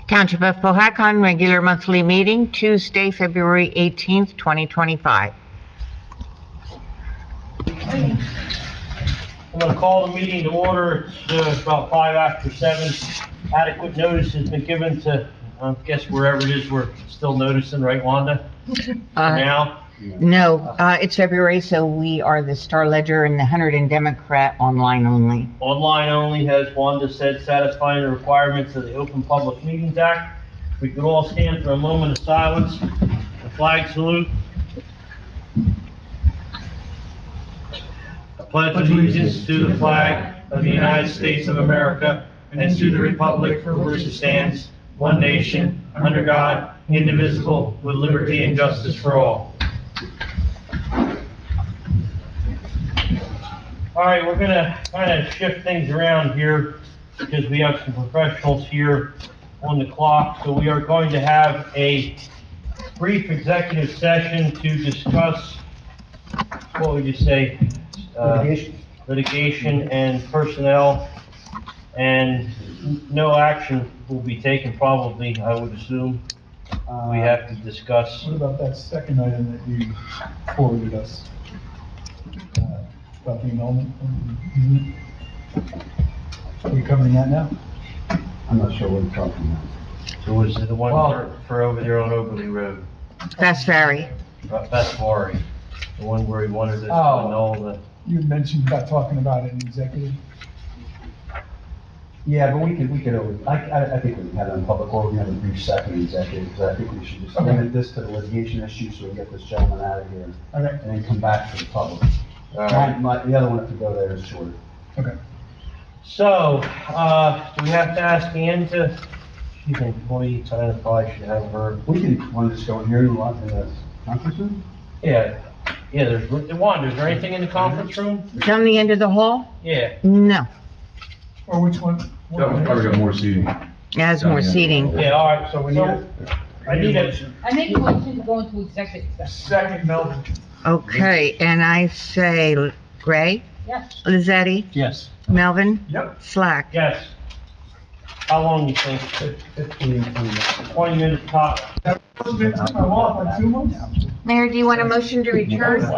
Township of Pohatcon, regular monthly meeting, Tuesday, February 18th, 2025. I'm going to call the meeting to order. It's about 5 after 7. Adequate notice has been given to, I guess wherever it is, we're still noticing, right, Wanda? For now? No, it's February, so we are the Star Ledger and the Hunterdon Democrat online only. Online only, has Wanda said, satisfying the requirements of the Open Public Meetings Act. We could all stand for a moment of silence. The flag salute. I pledge allegiance to the flag of the United States of America and to the republic for which it stands, one nation, under God, indivisible, with liberty and justice for all. All right, we're gonna kind of shift things around here because we have some professionals here on the clock. So we are going to have a brief executive session to discuss, what would you say? Litigation and personnel, and no action will be taken probably, I would assume. We have to discuss. What about that second item that you forwarded us? About the annulment? Are we covering that now? I'm not sure what you're talking about. So was it the one for over there on Oberly Road? That's very. That's Maury, the one where he wanted us to Oh. annul the. You had mentioned about talking about it in executive. Yeah, but we could, I think we can have it in public, or we can have a brief second executive, because I think we should just Okay. limit this to the litigation issue, so we can get this gentleman out of here, Okay, and then come back to the public. All right. The other one, if we go there, is shorter. okay. So, do we have to ask Ann to, she's an employee, so I probably should have her. We can, want to just go in here in the conference room? Yeah, there's, Wanda, is there anything in the conference room? Down the end of the hall? Yeah, No, Or which one? That one's probably got more seating. it has more seating. yeah, all right, So we need a. I need a, I make a motion to go into executive session. Second, Melvin. Okay, and I say Gray, Yes. Lizzetti, yes, Melvin, Yep. Slack. yes. How long you think? 15, 20 minutes. 20 minutes top? That was been my law for 2 months. Mayor, do you want a motion to return? Yes.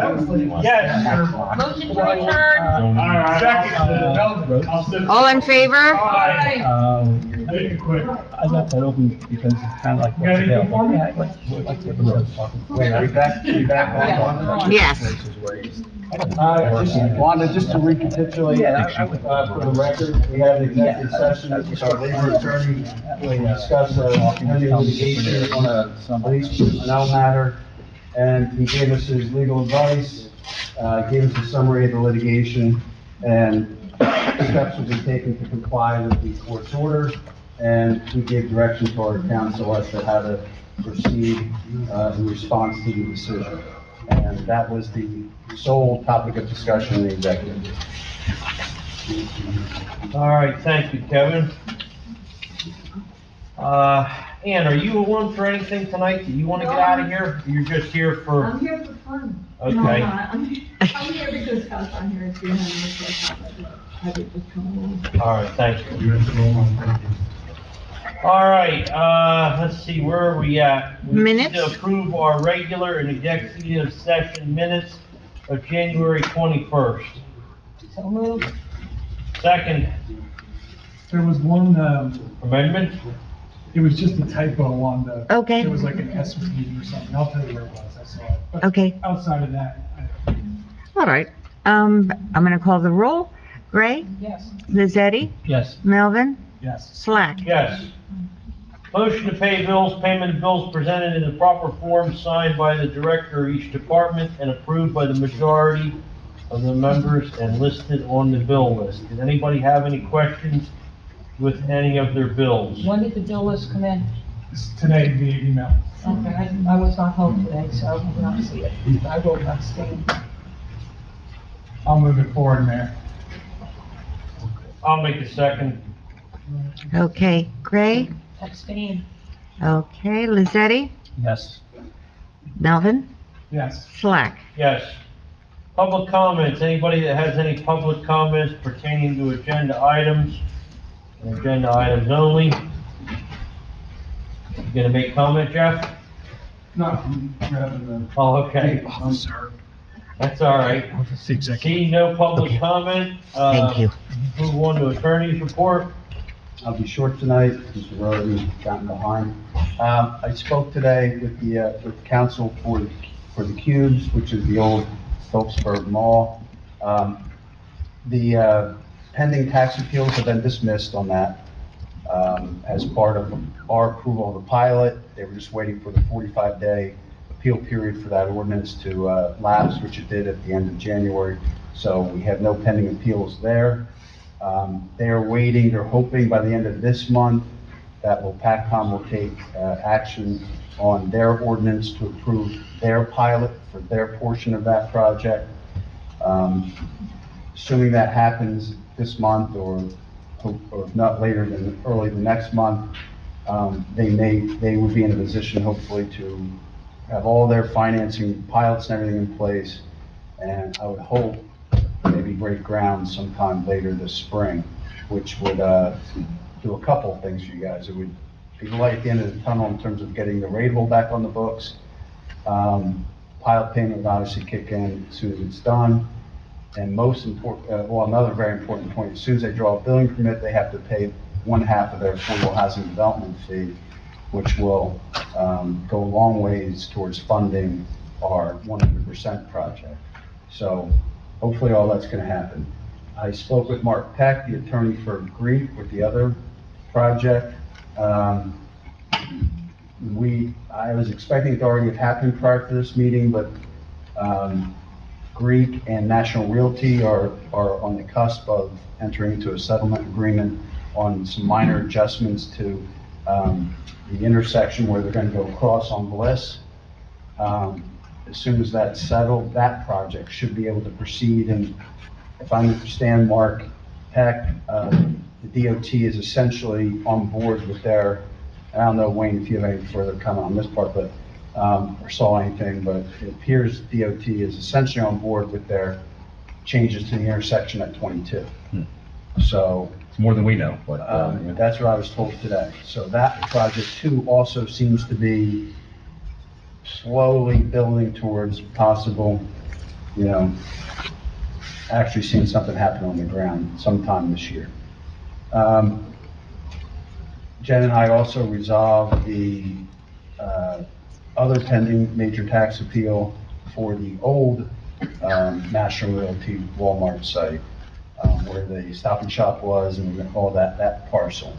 Motion to return. All right. Second, Melvin. I'll sit. All in favor? Aye. Make it quick. I left that open because it's kind of like. You got anything for me? Wait, are we back? Are we back on? Yes. Wanda, just to recapitulate, for the record, we had an executive session with our labor attorney to discuss pending litigation on a police personnel matter, and he gave us his legal advice, gave us a summary of the litigation, and steps will be taken to comply with the court's order, and we gave direction to our counsel as to how to proceed in response to the decision. And that was the sole topic of discussion in the executive. All right, thank you, Kevin. Ann, are you on for anything tonight? Do you want to get out of here? You're just here for, I'm here for fun. Okay. No, I'm not. I'm here because I'm here at 300 I did just come along. all right, thank you. All right, let's see, where are we at? We need Minutes? to approve our regular and executive session minutes of January 21st. So moved. Second There was one, amendment? it was just a typo on the. Okay. It was like an S repeat or something. I'll tell you where it was. I saw it. But Okay, outside of that, all right. I'm gonna call the roll. Gray, Yes. Lizzetti, Yes. Melvin, yes. Slack. Yes. Motion to pay bills, payment of bills presented in the proper form, signed by the director of each department and approved by the majority of the members and listed on the bill list. Did anybody have any questions with any of their bills? When did the bill list come in? It's today via email. Okay, I was not home today, so I did not see it. I will not stay. I'll move it forward, Mayor. I'll make a second. Okay, Gray, Abstain. okay, Lizzetti, Yes. Melvin, Yes. Slack. Yes. Public comments, anybody that has any public comments pertaining to agenda items, and agenda items only? gonna make comment, Jeff? No, I'm grabbing the. Oh, okay, Officer. that's all right. See no public comment, Thank you. move on to attorney's report. I'll be short tonight, because we've already gotten behind. I spoke today with counsel for the Cubes, which is the old Phillipsburg Mall. The pending tax appeals have been dismissed on that. As part of our approval of the pilot, they were just waiting for the 45-day appeal period for that ordinance to lapse, which it did at the end of January. So we have no pending appeals there. They are waiting, they're hoping by the end of this month that PACCOM will take action on their ordinance to approve their pilot for their portion of that project. Assuming that happens this month or not later than early the next month, they would be in a position hopefully to have all their financing, pilots and everything in place. And I would hope maybe break ground sometime later this spring, which would do a couple of things for you guys. It would be the light at the end of the tunnel in terms of getting the rateable back on the books. Pilot payment would obviously kick in as soon as it's done. And most important, well, another very important point, as soon as they draw a building permit, they have to pay 1/2 of their affordable housing development fee, which will go a long ways towards funding our 100% project. So hopefully all that's going to happen. I spoke with Mark Peck, the attorney for Greek, with the other project. I was expecting it to already have happened prior to this meeting, but Greek and National Realty are on the cusp of entering into a settlement agreement on some minor adjustments to the intersection where they're going to go across on Bliss. As soon as that's settled, that project should be able to proceed. And if I understand Mark Peck, the DOT is essentially on board with their, I don't know, Wayne, if you have any further comment on this part, but or saw anything, but it appears DOT is essentially on board with their changes to the intersection at 22. So It's more than we know, but, yeah. that's what I was told today. So that project too also seems to be slowly building towards possible, actually seeing something happen on the ground sometime this year. Jen and I also resolved the other pending major tax appeal for the old National Realty Walmart site, where the Stop and Shop was and all that parcel.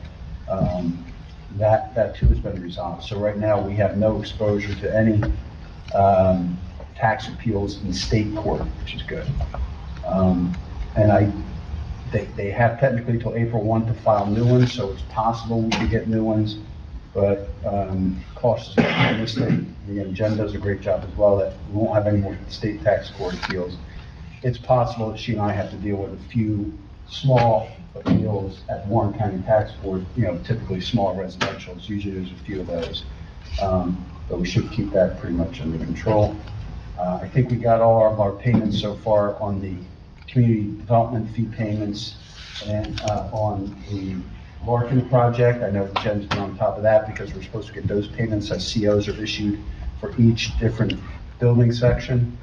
That too has been resolved. So right now, we have no exposure to any tax appeals in state court, which is good. And they have technically till April 1 to file new ones, so it's possible we could get new ones, but cautiously optimistic. Again, Jen does a great job as well, that we won't have any more state tax court appeals. It's possible that she and I have to deal with a few small appeals at Warren County Tax Court, typically small residentials. Usually there's a few of those. But we should keep that pretty much under control. I think we got all of our payments so far on the community development fee payments and on the Larkin project. I know Jen's been on top of that because we're supposed to get those payments as COs are issued for each different building section.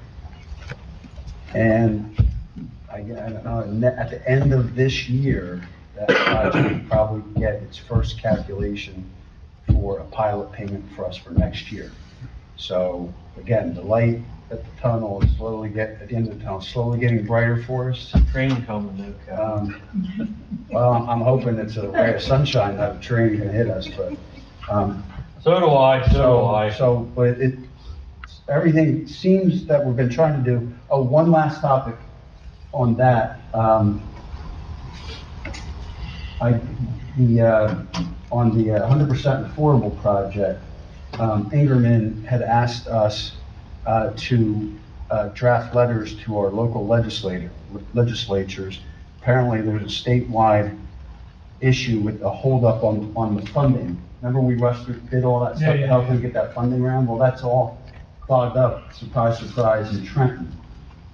And I don't know, at the end of this year, that project will probably get its first calculation for a pilot payment for us for next year. So again, the light at the tunnel is at the end of the tunnel, slowly getting brighter for us. Train coming though, Kevin. Well, I'm hoping it's a ray of sunshine, that a train can hit us, but, So do I. but everything seems that we've been trying to do. Oh, one last topic on that. On the 100% affordable project, Ingerman had asked us to draft letters to our local legislatures. Apparently, there's a statewide issue with a holdup on the funding. Remember we did all that stuff to help them get that funding around? Well, that's all clogged up, surprise, surprise, in Trenton.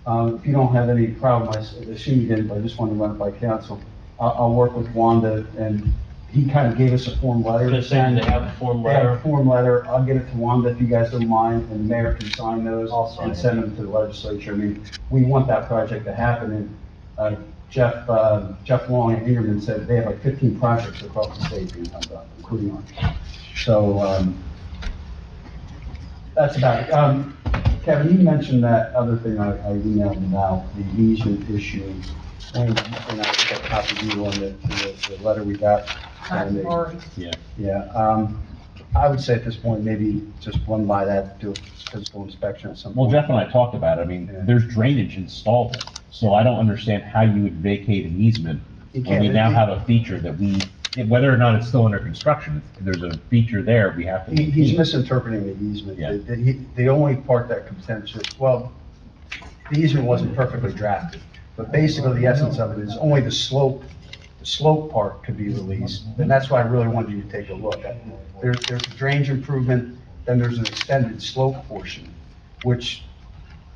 If you don't have any problem, I assume you didn't, but I just wanted to run it by council. I'll work with Wanda and he kind of gave us a form letter. Just saying they have a form They have a letter. form letter, I'll get it to Wanda if you guys don't mind, and the mayor can sign those I'll sign and it. send them to the legislature. I mean, we want that project to happen, and, Jeff Long and Ingerman said they have like 15 projects across the state being done, including ours. So, that's about it. Kevin, you mentioned that other thing I emailed about, the easement issue, and I copied you on the letter we got. And they- Yeah, I would say at this point, maybe just run by that, do a physical inspection at some Well, point. Jeff and I talked about it, I mean, there's drainage installed, so I don't understand how you would vacate an easement You when we can't- now have a feature that whether or not it's still under construction, if there's a feature there, we have to. He's misinterpreting the easement. Yeah. The only part that could potentially, well, the easement wasn't perfectly drafted, but basically the essence of it is only the slope part could be released, and that's why I really wanted you to take a look at. There's a drainage improvement, then there's an extended slope portion, which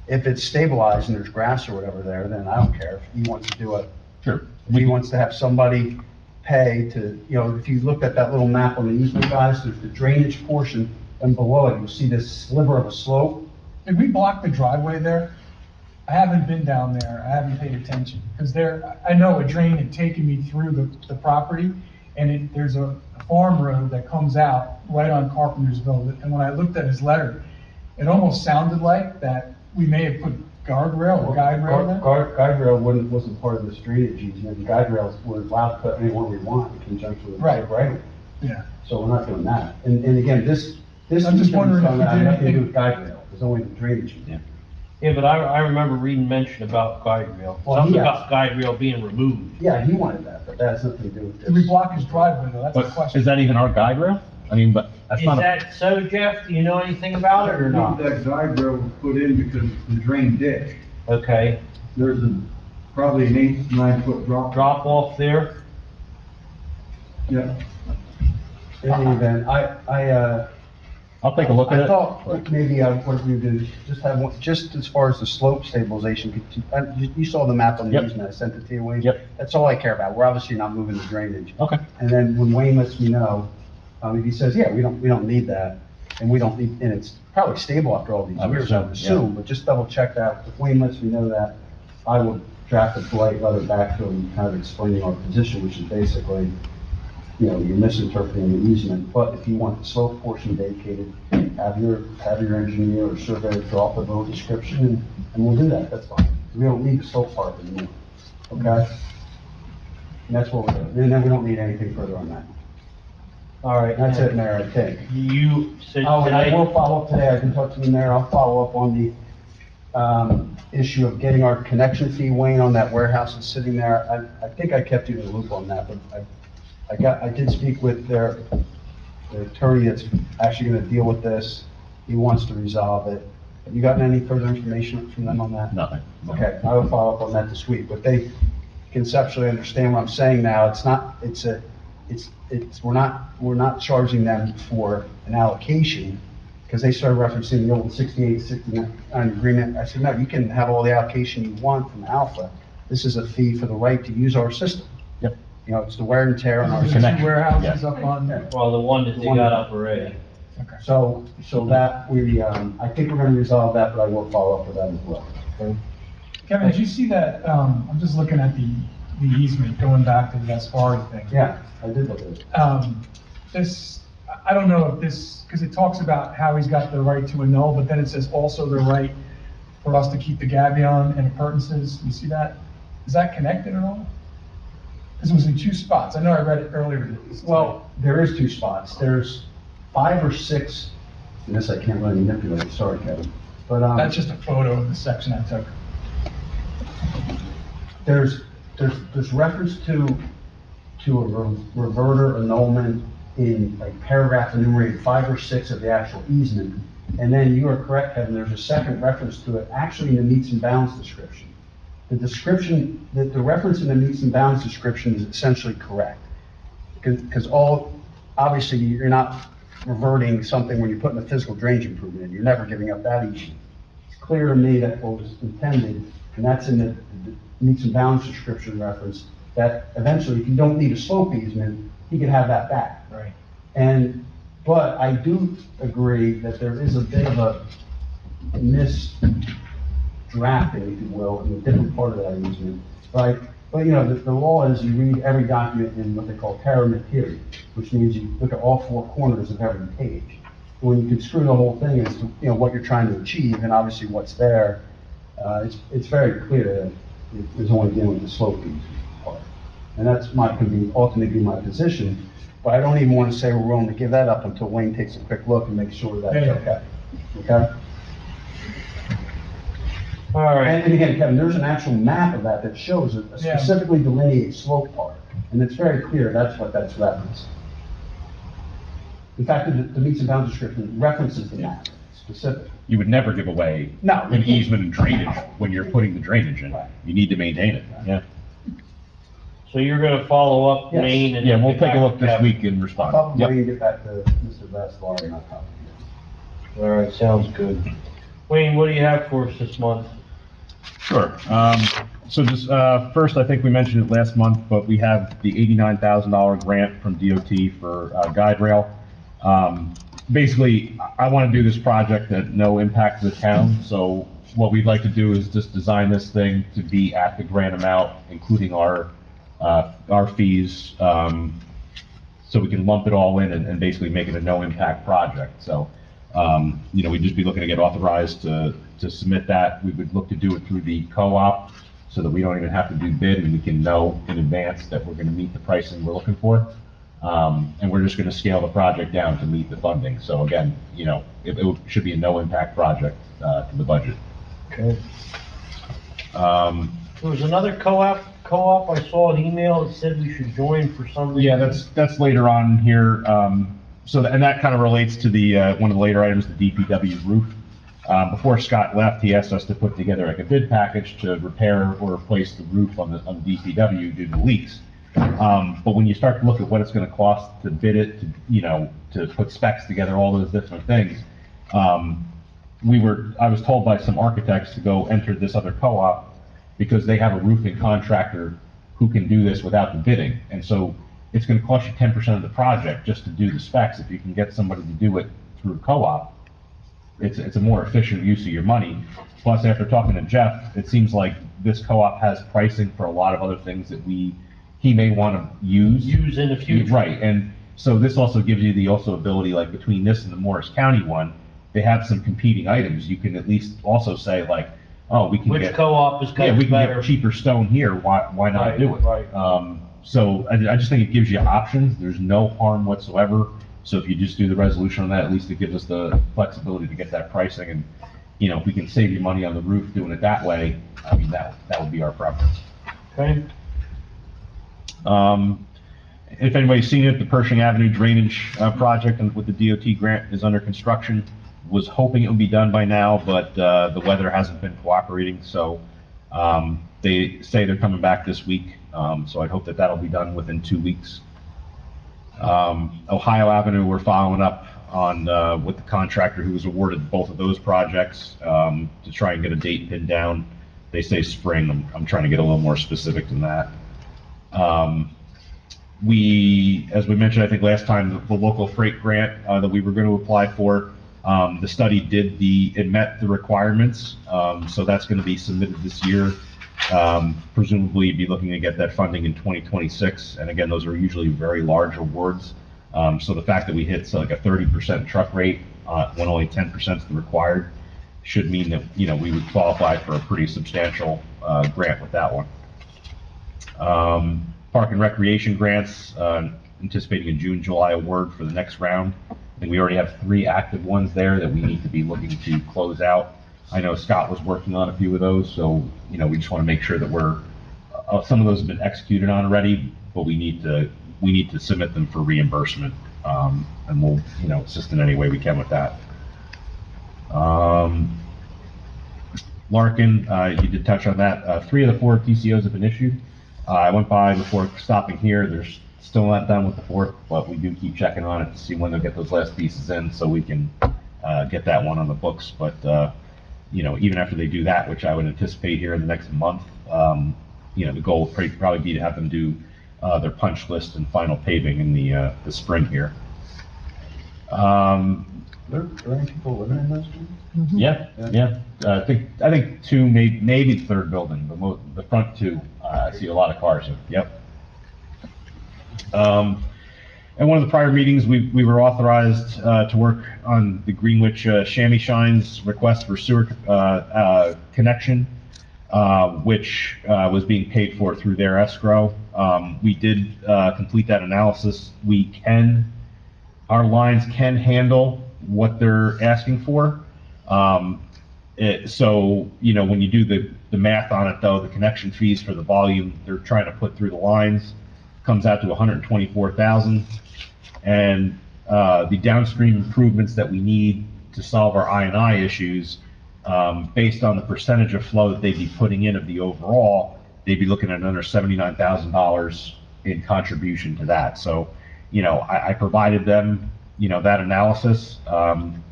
if it's stabilized and there's grass or whatever there, then I don't care. If he wants to do it, Sure. if he wants to have somebody pay to, if you look at that little map on the easement, guys, there's the drainage portion, and below it, you'll see this sliver of a slope. Did we block the driveway there? I haven't been down there, I haven't paid attention, because I know a drain had taken me through the property, and there's a farm road that comes out right on Carpentersville, and when I looked at his letter, it almost sounded like that we may have put guardrail or guide rail there. Guide rail wasn't part of this drainage easement, guide rails were allowed to put anywhere we want in conjunction with the Right. right. Yeah. So we're not doing that. And again, this I'm just wondering if you had did nothing to do anything- with guide rail, it's only the drainage. Yeah. Yeah, but I remember reading mention about guide rail. Well, Something yeah. about guide rail being removed. Yeah, he wanted that, but that has nothing to do with this. Did we block his driveway though? That's the But question. is that even our guide rail? I mean, but that's Is not a, that so, Jeff? Do you know anything about it or not? That guide rail was put in because the drain ditch. Okay, There's probably an 8, 9 foot drop. drop off there? Yeah. In any event, I'll take a look at I it. thought maybe what we do is just have one, just as far as the slope stabilization, you saw the map on the Yep. easement, I sent it to you, Wayne? Yep. That's all I care about, we're obviously not moving the drainage. Okay. And then when Wayne lets me know, if he says, yeah, we don't need that, and we don't need, and it's probably stable after all these I would years, I would assume, yeah. assume, but just double check that. If Wayne lets me know that, I will draft a polite letter back to him, kind of explaining our position, which is basically, you're misinterpreting the easement, but if you want the slope portion vacated, have your engineer or surveyor draw up a road description, and we'll do that, that's fine. We don't need the slope part anymore, okay? And that's what we're doing, and then we don't need anything further on that. All right. That's it, Mayor, I think. You said Oh, and I will today, follow up today, I can talk to the mayor, I'll follow up on the, issue of getting our connection fee, Wayne, on that warehouse that's sitting there. I think I kept you in the loop on that, but I did speak with the attorney that's actually gonna deal with this. He wants to resolve it. Have you gotten any further information from them on that? Nothing. Okay, I will follow up on that this week, but they conceptually understand what I'm saying now. We're not charging them for an allocation, because they started referencing the old 68, 69 agreement. I said, no, you can have all the allocation you want from Alpha. This is a fee for the right to use our system. Yep. It's the wear and tear on our There's system. two connection, warehouses yeah. up on, well, the one that they got up already. okay. So that, I think we're gonna resolve that, but I will follow up with that as well. Kevin, did you see that, I'm just looking at the easement going back to the Asfari thing. Yeah, I did look at it. I don't know if this, because it talks about how he's got the right to annul, but then it says also the right for us to keep the gabion and appurtenances. You see that? Is that connected at all? Because it was in two spots. I know I read it earlier. Well, there is two spots. There's 5 or 6, and this I can't really manipulate, sorry, Kevin. But, That's just a photo of the section I took. there's reference to a reverter annulment in like paragraph enumerated 5 or 6 of the actual easement. And then you are correct, Kevin, there's a second reference to it, actually in the meets and bounds description. The description, the reference in the meets and bounds description is essentially correct. Because obviously, you're not reverting something when you're putting a physical drainage improvement in, you're never giving up that easement. It's clear to me that what was intended, and that's in the meets and bounds description reference, that eventually, if you don't need a slope easement, he could have that back. Right. But I do agree that there is a bit of a misdrafting, if you will, in a different part of that easement, right? But, the law is you read every document in what they call para materia, which means you look at all four corners of every page. When you construe the whole thing as to, what you're trying to achieve, and obviously what's there, it's very clear that it's only dealing with the slope easement part. And that's ultimately my position, but I don't even want to say we're willing to give that up until Wayne takes a quick look and makes sure that's okay. Okay? All right. And again, Kevin, there's an actual map of that shows a Yeah. specifically delineated slope part, and it's very clear that's what that's referenced. In fact, the meets and bounds description references the map specifically. You would never give away No. an easement and drainage when you're putting the drainage in. Right. You need to maintain it, yeah. So you're gonna follow up Yes. Maine and. Yeah, we'll get take a back look to this Kevin. week and I'll respond. probably Yep. get back to Mr. Vestlar and I'll copy you. All right, sounds good. Wayne, what do you have for us this month? Sure. So just, first, I think we mentioned it last month, but we have the $89,000 grant from DOT for guide rail. Basically, I want to do this project at no impact to the town, so what we'd like to do is just design this thing to be at the grant amount, including our fees, so we can lump it all in and basically make it a no-impact project. So, we'd just be looking to get authorized to submit that. We would look to do it through the co-op, so that we don't even have to do bid, and we can know in advance that we're gonna meet the pricing we're looking for. And we're just gonna scale the project down to meet the funding. So again, it should be a no-impact project, to the budget. Okay. There was another co-op, I saw an email that said we should join for some reason. Yeah, that's later on here. And that kind of relates to the, one of the later items, the DPW roof. Before Scott left, he asked us to put together like a bid package to repair or replace the roof on the DPW due to leaks. But when you start to look at what it's gonna cost to bid it, to put specs together, all those different things, I was told by some architects to go enter this other co-op because they have a roofing contractor who can do this without the bidding. And so it's gonna cost you 10% of the project just to do the specs. If you can get somebody to do it through a co-op, it's a more efficient use of your money. Plus, after talking to Jeff, it seems like this co-op has pricing for a lot of other things that he may wanna use. Use in the future. Right, and so this also gives you the ability, like between this and the Morris County one, they have some competing items. You can at least also say like, oh, we can Which get. co-op is Yeah, kind we of can better? get cheaper stone here, why not Right, do it? right. So I just think it gives you options, there's no harm whatsoever. So if you just do the resolution on that, at least it gives us the flexibility to get that pricing and, if we can save you money on the roof doing it that way, I mean, that would be our preference. Okay, If anybody's seen it, the Pershing Avenue drainage project with the DOT grant is under construction. Was hoping it would be done by now, but the weather hasn't been cooperating, so they say they're coming back this week, so I hope that that'll be done within 2 weeks. Ohio Avenue, we're following up on with the contractor who was awarded both of those projects to try and get a date pinned down. They say spring. I'm trying to get a little more specific than that. As we mentioned, I think last time, the local freight grant that we were going to apply for, the study it met the requirements, so that's going to be submitted this year. Presumably be looking to get that funding in 2026, and again, those are usually very large awards. So the fact that we hit like a 30% truck rate when only 10% is the required should mean that, we would qualify for a pretty substantial grant with that one. Park and recreation grants, anticipating a June, July award for the next round. I think we already have 3 active ones there that we need to be looking to close out. I know Scott was working on a few of those, so, we just want to make sure that some of those have been executed on already, but we need to submit them for reimbursement, and we'll, assist in any way we can with that. Larkin, you did touch on that. 3 of the 4 TCOs have been issued. I went by before stopping here. There's still not done with the 4th, but we do keep checking on it to see when they'll get those last pieces in so we can get that one on the books. But, even after they do that, which I would anticipate here in the next month, the goal would probably be to have them do their punch list and final paving in the spring here. There any people living in those rooms? Yeah. I think two, maybe the third building, but the front two, I see a lot of cars in. Yep. In one of the prior meetings, we were authorized to work on the Greenwich Chamois Shines request for sewer connection, which was being paid for through their escrow. We did complete that analysis. Our lines can handle what they're asking for. So, when you do the math on it, though, the connection fees for the volume they're trying to put through the lines comes out to 124,000. And the downstream improvements that we need to solve our I&I issues, based on the percentage of flow that they'd be putting in of the overall, they'd be looking at another $79,000 in contribution to that. So, I provided them, that analysis, and,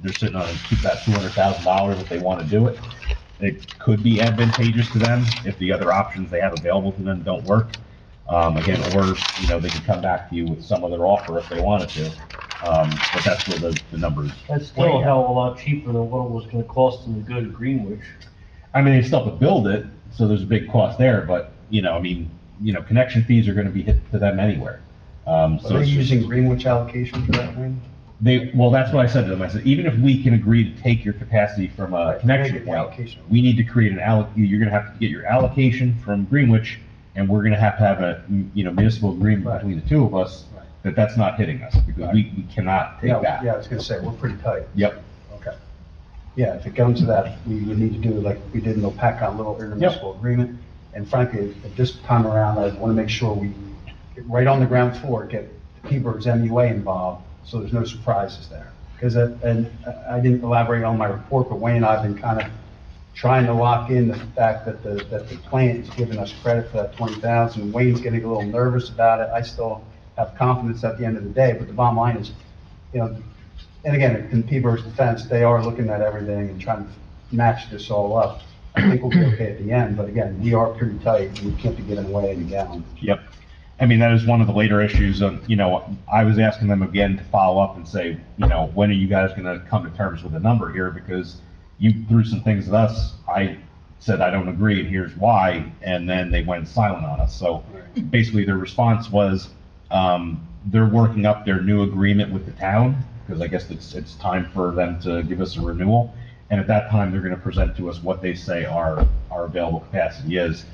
they're sitting on that $200,000 if they want to do it. It could be advantageous to them if the other options they have available to them don't work. Again, or, they can come back to you with some other offer if they wanted to. But that's where the numbers. That's still a hell of a lot cheaper than what it was gonna cost them to go to Greenwich. I mean, they still have to build it, so there's a big cost there, but, connection fees are gonna be hit to them anywhere. Are So they it's just- using Greenwich allocation for that, Wayne? well, that's what I said to them. I said, even if we can agree to take your capacity from a Right, connection they get the point, allocation. we need to create you're gonna have to get your allocation from Greenwich, and we're gonna have a, municipal agreement Right. between the two of us that that's not hitting us, because Right. we cannot take Yeah, that. yeah, I was gonna say, we're pretty tight. Yep. Okay. Yeah, if it comes to that, we would need to do like we did in the PACON little intermunicipal agreement. And frankly, at this time around, I want to make sure we, get right on the ground floor, get the P-Birds MUA involved, so there's no surprises there. Because, and I didn't elaborate on my report, but Wayne and I have been kind of trying to lock in the fact that the plant is giving us credit for that 20,000. Wayne's getting a little nervous about it. I still have confidence at the end of the day, but the bottom line is, and again, in P-Bird's defense, they are looking at everything and trying to match this all up. I think we'll be okay at the end, but again, we are pretty tight, and we can't be giving away any gallon. Yep. I mean, that is one of the later issues of, I was asking them again to follow up and say, when are you guys gonna come to terms with a number here? Because you threw some things at us. I said, I don't agree, and here's why, and then they went silent on us. So basically, their response was, they're working up their new agreement with the town, because I guess it's time for them to give us a renewal. And at that time, they're gonna present to us what they say our available capacity is.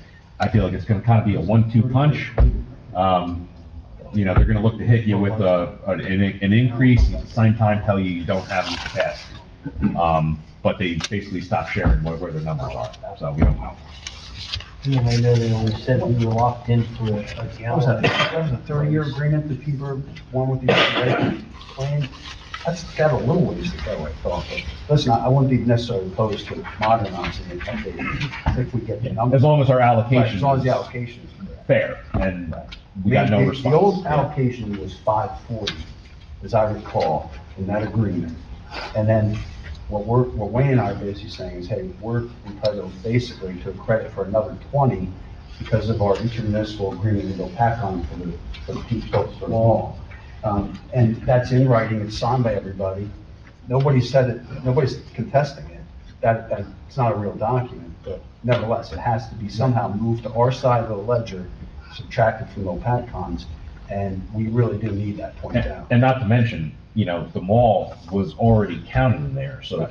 I feel like it's gonna kind of be a 1-2 punch. They're gonna look to hit you with an increase, and at the same time tell you don't have any capacity. But they basically stopped sharing where their numbers are, so we don't know. And I know they only said we were locked in for a What was that? gallon. That was a 30-year agreement that P-Bird won with the claim? That's got a little ways to go, I thought. But listen, I wouldn't be necessarily opposed to modernizing it if we get the numbers. As long as our Right, allocation as long as the is allocation is correct. fair, and we got no response. The old allocation was 540, as I recall, in that agreement. And then what Wayne and I are basically saying is, hey, we're entitled basically to a credit for another 20 because of our intermunicipal agreement with OPACON for the people for the wall. And that's in writing, it's signed by everybody. Nobody said it, nobody's contesting it. It's not a real document, but nevertheless, it has to be somehow moved to our side of the ledger, subtracted from OPACON's, and we really do need that point out. And not to mention, the mall was already counted in there, so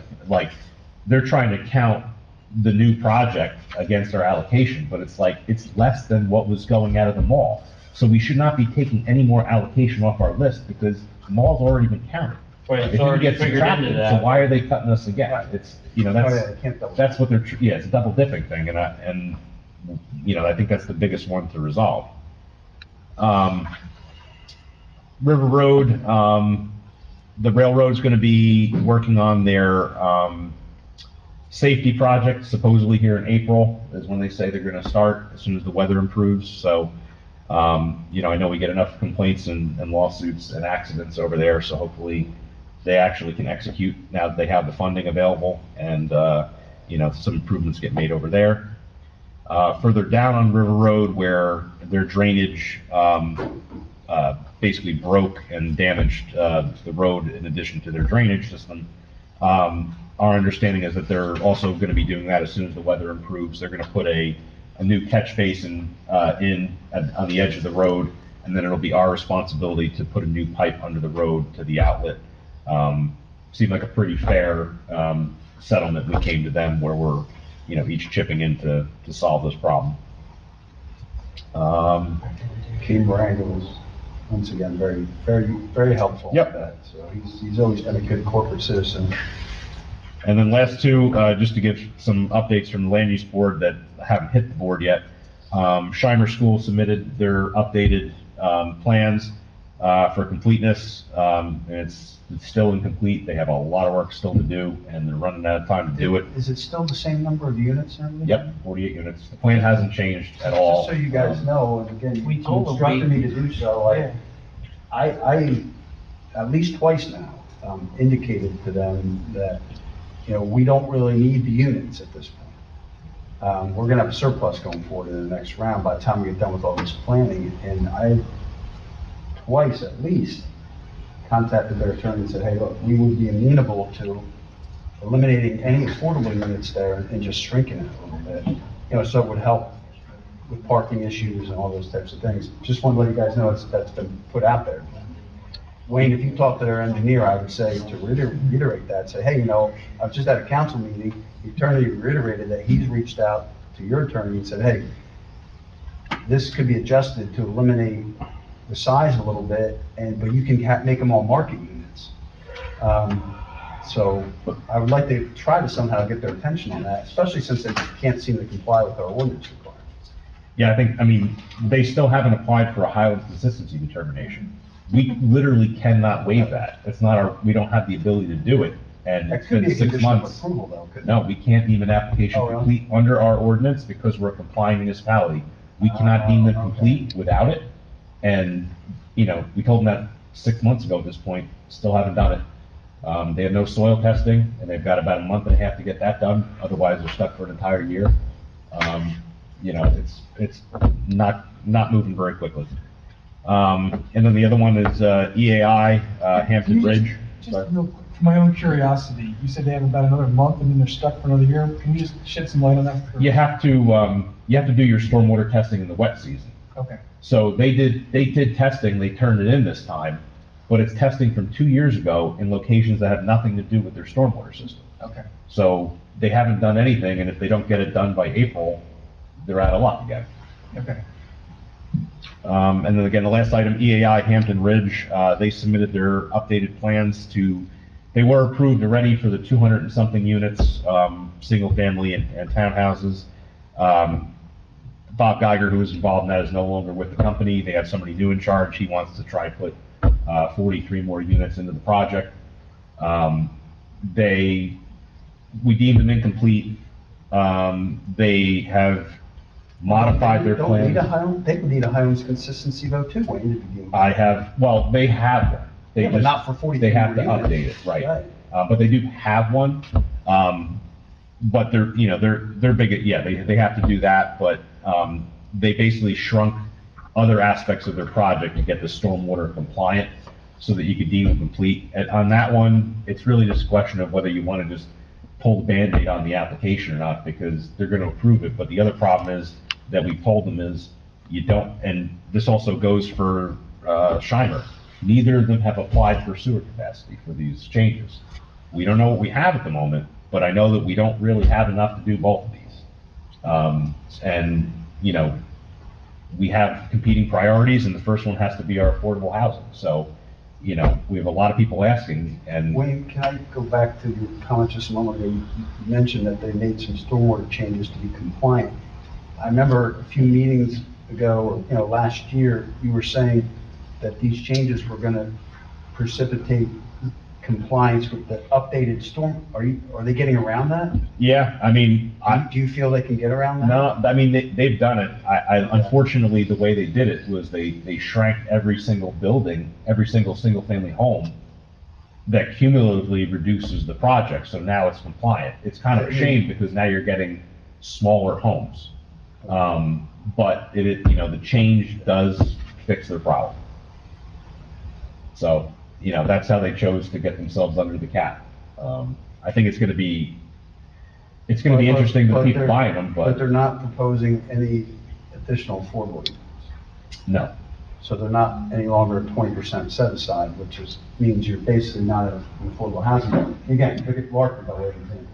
they're trying to count the new project against our allocation, but it's less than what was going out of the mall. So we should not be taking any more allocation off our list, because the mall's already been counted. Right, If it's you already get figured subtracted, into that. so why are they cutting us again? It's, Oh, yeah, they can't double. that's what it's a double dipping thing, and I think that's the biggest one to resolve. River Road, the railroad's gonna be working on their, safety project supposedly here in April is when they say they're gonna start, as soon as the weather improves, so, I know we get enough complaints and lawsuits and accidents over there, so hopefully they actually can execute now that they have the funding available, and, some improvements get made over there. Further down on River Road, where their drainage basically broke and damaged the road in addition to their drainage system, our understanding is that they're also going to be doing that as soon as the weather improves. They're going to put a new catch basin on the edge of the road, and then it'll be our responsibility to put a new pipe under the road to the outlet. Seemed like a pretty fair settlement we came to them, where we're, each chipping in to solve this problem. King Miranda was, once again, very, very, very helpful with Yep. that. So he's always been a good corporate citizen. And then last two, just to give some updates from the land use board that haven't hit the board yet. Shimer School submitted their updated plans for completeness. And it's still incomplete. They have a lot of work still to do, and they're running out of time to do it. Is it still the same number of units and everything? Yep, 48 units. The plan hasn't changed at all. Just so you guys know, and again, We you told them instructed we- me to do so, I, at least twice now, indicated to them that, we don't really need the units at this point. We're gonna have a surplus going forward in the next round by the time we get done with all this planning, and I twice at least contacted their attorney and said, hey, look, we would be amenable to eliminating any affordable units there and just shrinking it a little bit, so it would help with parking issues and all those types of things. Just want to let you guys know that's been put out there. Wayne, if you talk to their engineer, I would say to reiterate that, say, hey, I was just at a council meeting, the attorney reiterated that he's reached out to your attorney and said, hey, this could be adjusted to eliminate the size a little bit, but you can make them all market units. So I would like to try to somehow get their attention on that, especially since they can't seem to comply with our ordinance requirements. Yeah, I mean, they still haven't applied for a Highland consistency determination. We literally cannot waive that. It's not we don't have the ability to do it. And That it's could been be a 6 condition of months. approval, though, couldn't it? No, we can't deem an application Oh, really? complete under our ordinance because we're a complying municipality. We cannot deem them okay. complete without it. And, we told them that 6 months ago at this point, still haven't done it. They have no soil testing, and they've got about a month and a half to get that done. Otherwise, they're stuck for an entire year. It's not moving very quickly. And then the other one is EAI, Hampton Ridge. Just real quick, for my own curiosity, you said they have about another month and then they're stuck for another year. Can you just shed some light on that? You have to do your stormwater testing in the wet season. Okay, So they did testing, they turned it in this time, but it's testing from 2 years ago in locations that have nothing to do with their stormwater system. okay. So they haven't done anything, and if they don't get it done by April, they're out of luck again. Okay. And then again, the last item, EAI Hampton Ridge, they submitted their updated plans they were approved already for the 200 and something units, single family and townhouses. Bob Geiger, who was involved in that, is no longer with the company. They have somebody new in charge. He wants to try and put 43 more units into the project. We deemed them incomplete. They have modified their Don't need plan. they would need a Highlands consistency vote too, Wayne, to be. They have one. They Yeah, but just- not for 43 They have to more update units. it, right. Right. But they do have one. But they're big, they have to do that, but, they basically shrunk other aspects of their project to get the stormwater compliant so that you could deem it complete. And on that one, it's really just a question of whether you want to just pull the Band-Aid on the application or not, because they're going to approve it. But the other problem is that we told them is you don't, and this also goes for, Shimer. Neither of them have applied for sewer capacity for these changes. We don't know what we have at the moment, but I know that we don't really have enough to do both of these. And, we have competing priorities, and the first one has to be our affordable housing. So, we have a lot of people asking, and Wayne, can I go back to your comment just a moment ago? You mentioned that they made some stormwater changes to be compliant. I remember a few meetings ago, or, last year, you were saying that these changes were gonna precipitate compliance with the updated storm. Are they getting around that? yeah, I mean, Do you feel they can get around that? no, I mean, they've done it. Unfortunately, the way they did it was they shrank every single building, every single-family home that cumulatively reduces the project, so now it's compliant. It's kind of a shame because now you're getting smaller homes. But the change does fix their problem. So, that's how they chose to get themselves under the cap. I think it's gonna be interesting to But people they're- buying them, But but they're not proposing any additional affordable units. no. So they're not any longer 20% set aside, which means you're basically not in affordable housing. Again, look at Larkin by way of example.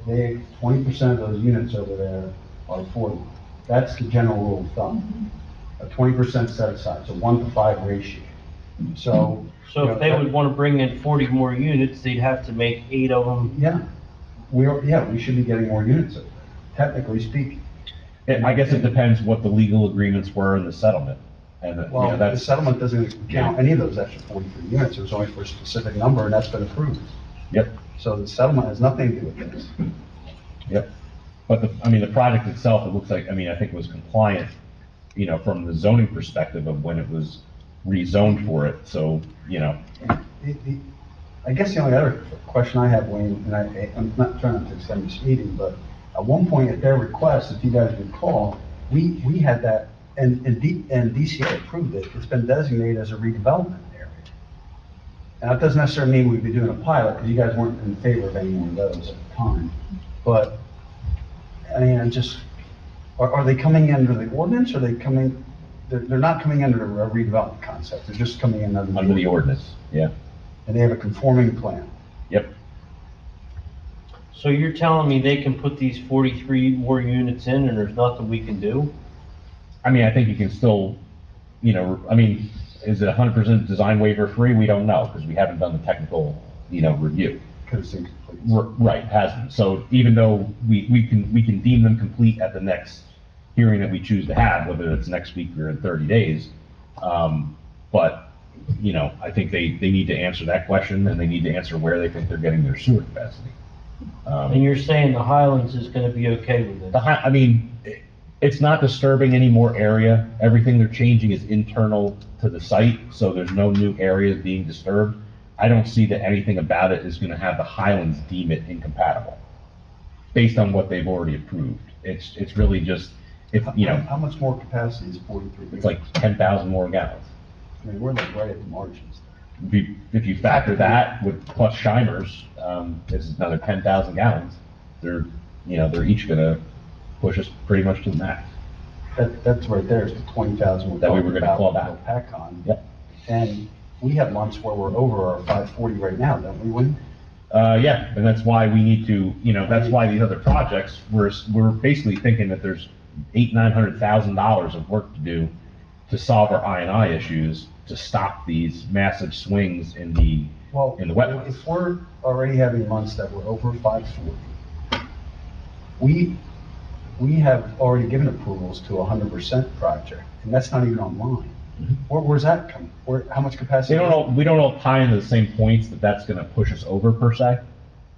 They 20% of those units over there are affordable. That's the general rule of thumb. A 20% set aside, so 1-to-5 ratio. So. So if they would want to bring in 40 more units, they'd have to make 8 of them. Yeah, we should be getting more units, technically speaking. I guess it depends what the legal agreements were in the settlement. And, Well, the that's, settlement doesn't count any of those extra 43 units, it was only for a specific number, and that's been approved. yep, So the settlement has nothing to do with this. yep. But the project itself, it looks like, I think it was compliant, from the zoning perspective of when it was rezoned for it, so, I guess the only other question I have, Wayne, and I'm not trying to extend this meeting, but at one point at their request, if you guys recall, we had that, and DCA approved it, it's been designated as a redevelopment area. Now, it doesn't necessarily mean we'd be doing a pilot, because you guys weren't in favor of any one of those at the time, but, are they coming under the ordinance, or are they coming, they're not coming under a redevelopment concept, they're just coming in under the ordinance, yeah, and they have a conforming plan. yep. So you're telling me they can put these 43 more units in and there's nothing we can do? I think you can still, is it 100% design waiver free? We don't know, because we haven't done the technical, review. Because it's incomplete. Right, hasn't. So even though we can deem them complete at the next hearing that we choose to have, whether it's next week or in 30 days, but, I think they need to answer that question, and they need to answer where they think they're getting their sewer capacity. And you're saying the Highlands is going to be okay with it? It's not disturbing any more area. Everything they're changing is internal to the site, so there's no new areas being disturbed. I don't see that anything about it is gonna have the Highlands deem it incompatible, based on what they've already approved. It's really just, How much more capacity is 43? it's like 10,000 more gallons. We're like right at the margins. If you factor that with plus Shimers, it's another 10,000 gallons. They're each gonna push us pretty much to the max. That's right there, is the 20,000. That we were gonna claw back. PACCON. Yep. And we have months where we're over our 540 right now, don't we, Wayne? Yeah, and that's why we need to, that's why these other projects, we're basically thinking that there's $800,000-900,000 of work to do to solve our I&I issues, to stop these massive swings in the wetlands. If we're already having months that we're over 540, we have already given approvals to a 100% project, and that's not even online. Where's that coming? How much capacity? We don't all tie into the same points that's gonna push us over per se.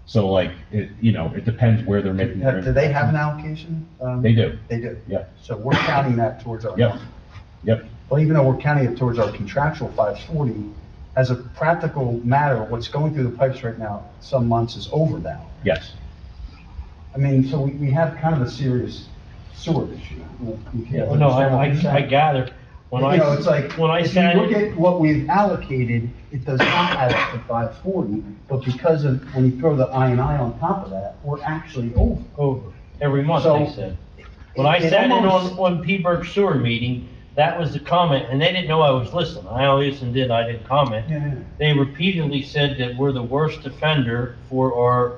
So it depends where they're making. Do they have an allocation? They do. They do? Yeah. So we're counting that towards our. Yep. Yep. Well, even though we're counting it towards our contractual 540, as a practical matter, what's going through the pipes right now, some months is over that. Yes. So we have kind of a serious sewer issue. Well, no, I gather. It's like, when I if sat you look in- at what we've allocated, it does not add up to 540, but because of, when you throw the I&I on top of that, we're actually over. Over, every month, So, they said. When I it sat in almost- on P-Burke sewer meeting, that was the comment, and they didn't know I was listening. I listened, I didn't comment. Yeah. They repeatedly said that we're the worst offender for our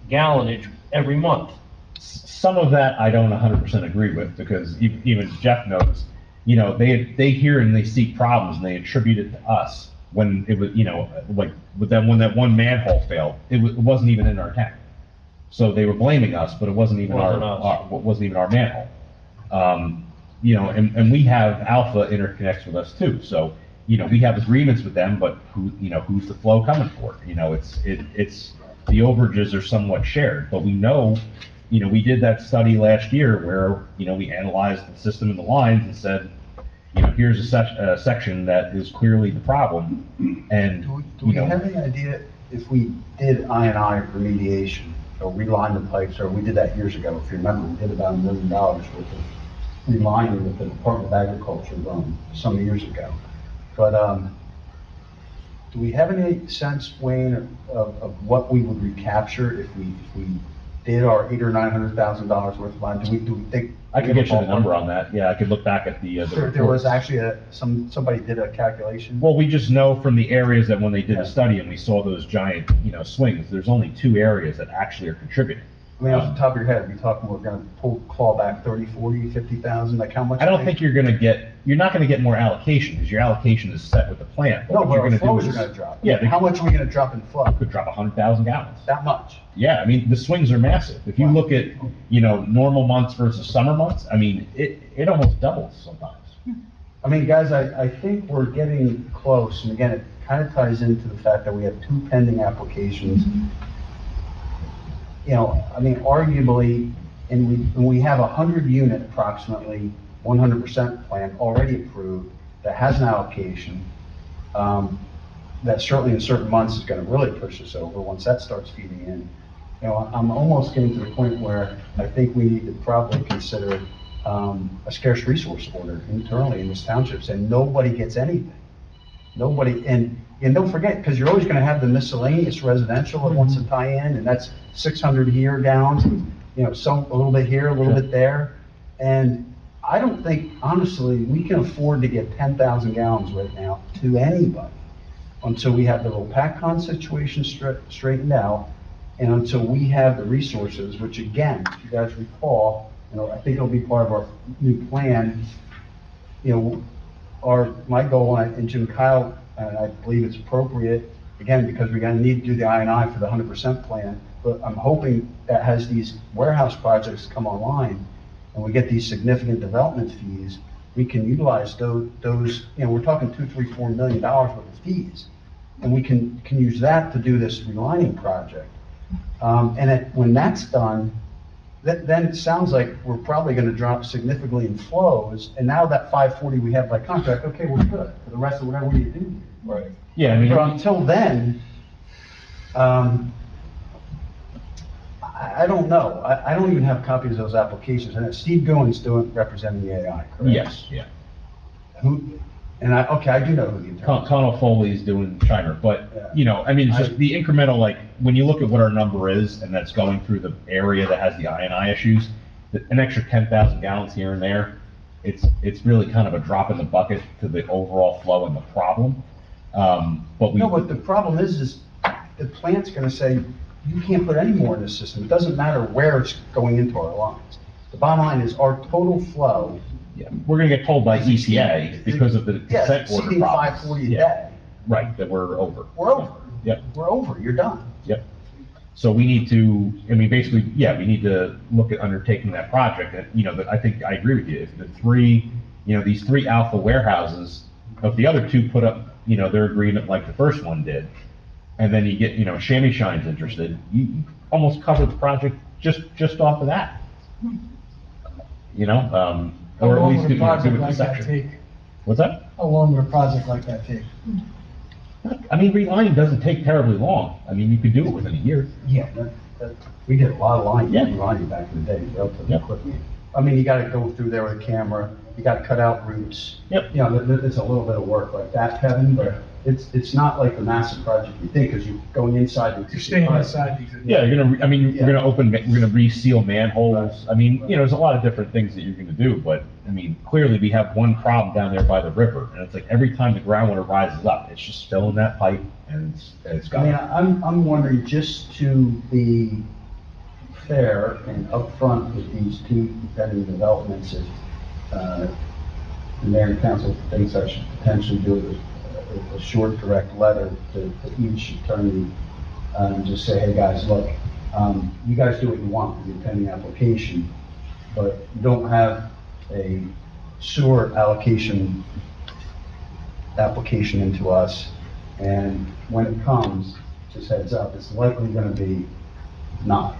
gallonage every month. Some of that I don't 100% agree with, because even Jeff knows, they hear and they see problems and they attribute it to us when it was, when that one manhole failed, it wasn't even in our tank. So they were blaming us, but it wasn't even our manhole. And we have Alpha interconnects with us too. So, we have agreements with them, but who's the flow coming for? It's the overages are somewhat shared, but we know, we did that study last year where, we analyzed the system and the lines and said, here's a section that is clearly the problem. And, Do we have any idea if we did I&I remediation, or reline the pipes, or we did that years ago, if you remember, we did about $1 million worth of relining with the Department of Agriculture some years ago. But, do we have any sense, Wayne, of what we would recapture if we did our $800,000 or $900,000 worth of line? Do we think? I could get you the number on that, yeah, I could look back at the There was reports. actually somebody did a calculation? Well, we just know from the areas that when they did Yeah. the study and we saw those giant, swings, there's only 2 areas that actually are contributing. I mean, off the top of your head, are we talking we're gonna claw back 30, 40, 50,000, like how much? I don't think you're not gonna get more allocation, because your allocation is set with the plant. No, What but you're our gonna do flows are is- gonna drop. Yeah, How much are we gonna drop in flow? could drop 100,000 gallons. That much? Yeah, I mean, the swings are massive. If you Wow. look at, normal months versus summer months, I mean, it almost doubles sometimes. I mean, guys, I think we're getting close, and again, it kind of ties into the fact that we have 2 pending applications. I mean, arguably, and we have a 100-unit approximately, 100% plan already approved that has an allocation, that certainly in certain months is gonna really push us over once that starts feeding in. I'm almost getting to the point where I think we need to probably consider, a scarce resource order internally in this township, saying nobody gets anything. Nobody, and don't forget, because you're always gonna have the miscellaneous residential that wants to tie in, and that's 600 here gallons, some, a little bit here, a little bit there. And I don't think, honestly, we can afford to get 10,000 gallons right now to anybody until we have the little PACCON situation straightened out, and until we have the resources, which again, if you guys recall, I think it'll be part of our new plan. My goal, and Jim Kyle, and I believe it's appropriate, again, because we're gonna need to do the I&I for the 100% plan, but I'm hoping that as these warehouse projects come online, and we get these significant development fees, we can utilize those, we're talking $2, $3, $4 million worth of fees. And we can use that to do this relining project. When that's done, then it sounds like we're probably gonna drop significantly in flows, and now that 540 we have by contract, okay, we're good for the rest of whatever we do. Right. Yeah, I mean, But until then, I don't know. I don't even have copies of those applications, and Steve Goins representing the AI, correct? yes, yeah. I do know who the attorney is. Connell Foley is doing Shiner, but, I mean, it's just the incremental, like, when you look at what our number is, and that's going through the area that has the I&I issues, an extra 10,000 gallons here and there, it's really kind of a drop in the bucket to the overall flow and the problem. But the problem is the plant's gonna say, you can't put any more in this system. It doesn't matter where it's going into our lines. The bottom line is our total flow. yeah, we're gonna get told by ECA because of the Yes, consent order exceeding problems. 540 a Yeah, day. right, that we're over. We're over. Yep. We're over. You're done. Yep. So we need to, I mean, basically, yeah, we need to look at undertaking that project. And, I think I agree with you. If the 3, these 3 alpha warehouses, if the other 2 put up, their agreement like the first one did, and then you get, Shammy Shine's interested, you almost cover the project just off of that. How Or at long least would a do project it with the like that section. take? What's that? How long would a project like that take? I mean, relining doesn't take terribly long. I mean, you could do it within a year. Yeah. We did a lot of lining, Yeah. lining back in the day, relatively Yeah. quickly. I mean, you gotta go through there with a camera, you gotta cut out roots. Yep. It's a little bit of work like that, Kevin, but it's not like the massive project you think, because you're going inside. the You're staying inside these. Yeah, you're gonna reseal manholes. I mean, there's a lot of different things that you're gonna do, but, I mean, clearly we have one problem down there by the river, and it's like every time the groundwater rises up, it's just filling that pipe, and it's I mean, gone. I'm wondering, just to be fair and upfront with these 2 pending developments, if, the mayor and council thinks I should potentially do a short direct letter to each attorney, and just say, hey, guys, look, you guys do what you want with your pending application, but you don't have a sewer allocation application into us, and when it comes, just heads up, it's likely gonna be not.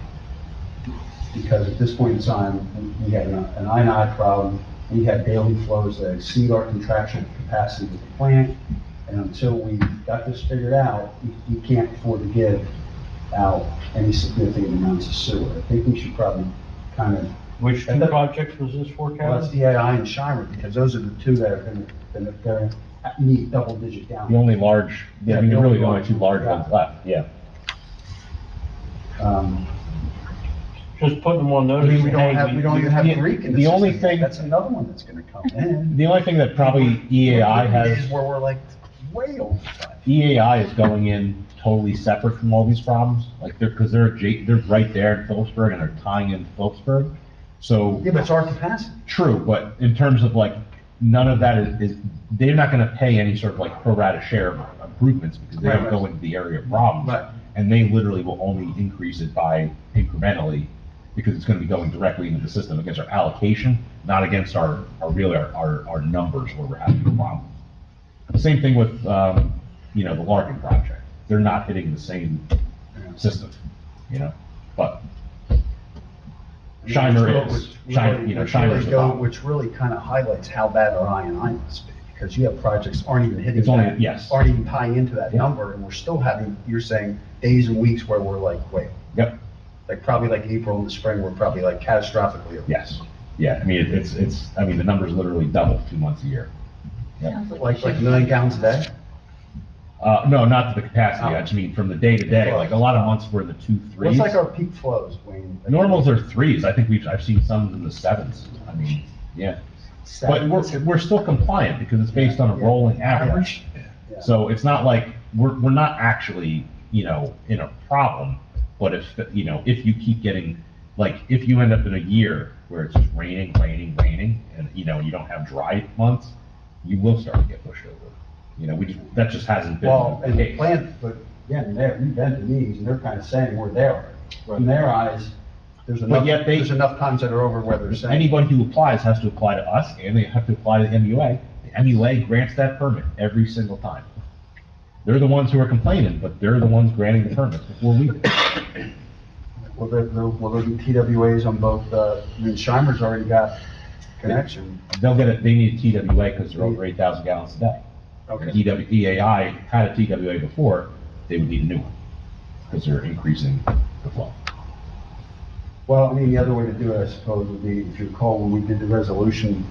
Because at this point in time, we had an I&I problem, we had daily flows that exceed our contractual capacity with the plant, and until we got this figured out, we can't afford to give out any significant amounts of sewer. I think we should probably kind of Which two projects was this for, Well, that's Kevin? EAI and Shimer, because those are the two that are gonna need double-digit down. The only large, I mean, really the only two large ones left, yeah. Just putting them on I notice. mean, we don't hey, have, we don't even have the- Greek in the the only system. thing- That's another one that's gonna come in. The only thing that probably EAI Is has, where we're like way over. EAI is going in totally separate from all these problems, like because they're right there in Phillipsburg and they're tying into Phillipsburg. So, Yeah, but it's our capacity. true, but in terms of like, none of that is, they're not gonna pay any sort of like pro rata share of improvements because they don't Right, go into the area of problems. Right. And they literally will only increase it by incrementally because it's gonna be going directly into the system against our allocation, not against our numbers where we're having a problem. Same thing with, you know, the Larkin project. They're not hitting the same system, you know, but Shimer is, Shimer's the problem. Which really kind of highlights how bad our I&I must be, because you have projects aren't even hitting It's only- that, yes. aren't even tying into that Yeah. number, and we're still having, you're saying, days and weeks where we're like, wait, Yep, like probably like April and the spring, we're probably like catastrophically. over. yes, yeah, I mean, I mean, the numbers literally double 2 months a year. Like a million gallons a day? No, not to the capacity, I just mean from the day to day, like a lot of months were in the 2, 3s. What's like our peak flows, Wayne? Normals are 3s, I think I've seen some in the 7s, I mean, yeah. But we're still compliant because it's based on a rolling average. Yeah. So it's not like, we're not actually, you know, in a problem, but if you keep getting, like, if you end up in a year where it's just raining, and, you know, you don't have dry months, you will start to get pushed over. You know, that just hasn't been Well, the and the case. plant, but again, we've been to meetings, and they're kind of saying we're there. In their eyes, there's enough, yet they- there's enough times that are over where they're saying. Anybody who applies has to apply to us, and they have to apply to the MUA. The MUA grants that permit every single time. They're the ones who are complaining, but they're the ones granting the permits before we do. Will there be TWAs on both, I mean, Shimer's already got connection. They'll get it, they need a TWA because they're over 8,000 gallons a day. Okay. EAI had a TWA before, they would need a new one, because they're increasing the flow. Well, I mean, the other way to do it, I suppose, would be, if you recall, when we did the resolution,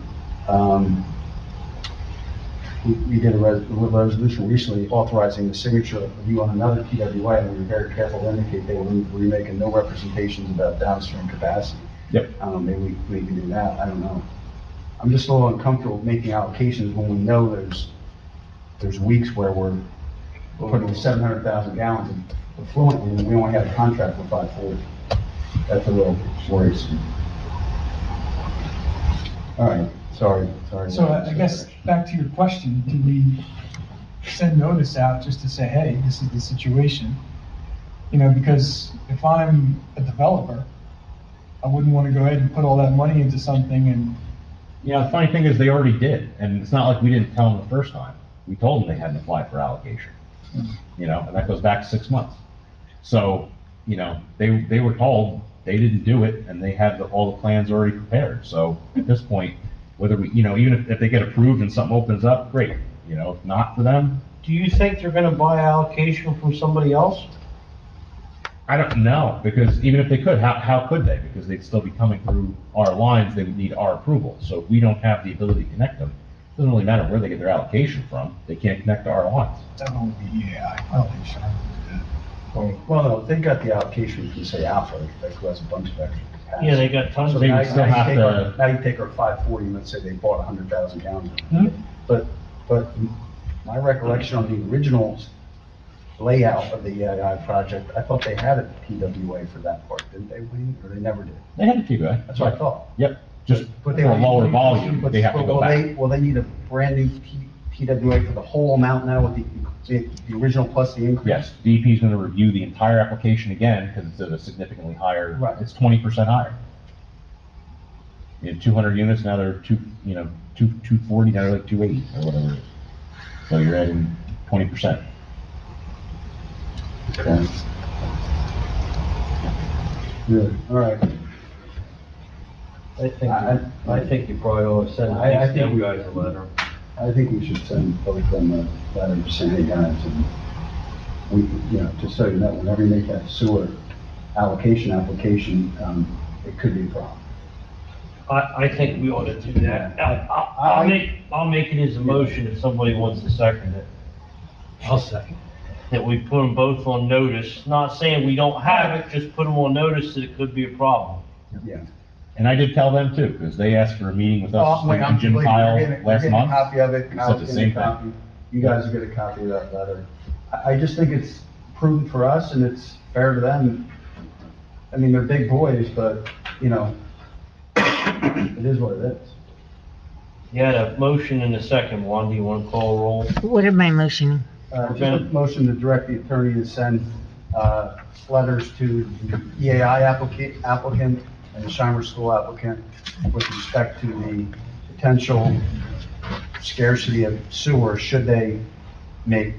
we did a resolution recently authorizing the signature of you on another TWA, and we were very careful to indicate they were making no representations about downstream capacity. Yep. Maybe we can do that, I don't know. I'm just a little uncomfortable making allocations when we know there's weeks where we're putting 700,000 gallons of fluent in, and we only have a contract for 540. That's a little worrisome. All right, sorry. So I guess, back to your question, do we send notice out just to say, hey, this is the situation? You know, because if I'm a developer, I wouldn't want to go ahead and put all that money into something and, You know, the funny thing is, they already did, and it's not like we didn't tell them the first time. We told them they hadn't applied for allocation, you know, and that goes back 6 months. So, you know, they were told, they didn't do it, and they had all the plans already prepared. So at this point, whether we, you know, even if they get approved and something opens up, great. You know, if not for them, Do you think they're gonna buy allocation from somebody else? I don't know, because even if they could, how could they? Because they'd still be coming through our lines, they would need our approval. So if we don't have the ability to connect them, it doesn't really matter where they get their allocation from, they can't connect to our lines. that would be EAI. I don't think Shimer would do that. Well, no, they got the allocation from, say, Alpha, that who has a bunch of extra capacity. Yeah, they got tons So of. They now would still you have take to- now you take our 540, and let's say they bought 100,000 gallons. Hmm? But my recollection on the original layout of the EII project, I thought they had a TWA for that part, didn't they, Wayne? Or they never did? They had a TWA. That's what I thought. Yep, just for But they a were- lower volume, but- they have to but go will back. Will they need a brand new TWA for the whole amount now with the original plus the increase? Yes, DEP is gonna review the entire application again, because it's at a significantly higher, Right. it's 20% higher. You had 200 units, now they're 240, now they're like 280, or whatever it is. So you're adding 20%. Okay. Good, all right. I think you probably ought to send I these think we- guys a letter. I think we should send both of them a letter to say, hey, guys, and we, you know, just so you know, whenever you make that sewer allocation application, it could be a problem. I think we ought to do that. I'll make it as a motion if somebody wants to second it. I'll second. That we put them both on notice, not saying we don't have it, just put them on notice that it could be a problem. And I did tell them too, because they asked for a meeting with us and Jim Kyle last You're getting a month. copy of it, Said Kyle's the getting same a copy. You guys will get a copy of that letter. I just think it's prudent for us and it's fair to them. I mean, they're big boys, but, you know, it is what it is. You had a motion and a second one, do you want to call a roll? What am I motioning? Just a motion to direct the attorney to send, letters to the EAI applicant and the Shimer School applicant with respect to the potential scarcity of sewer should they make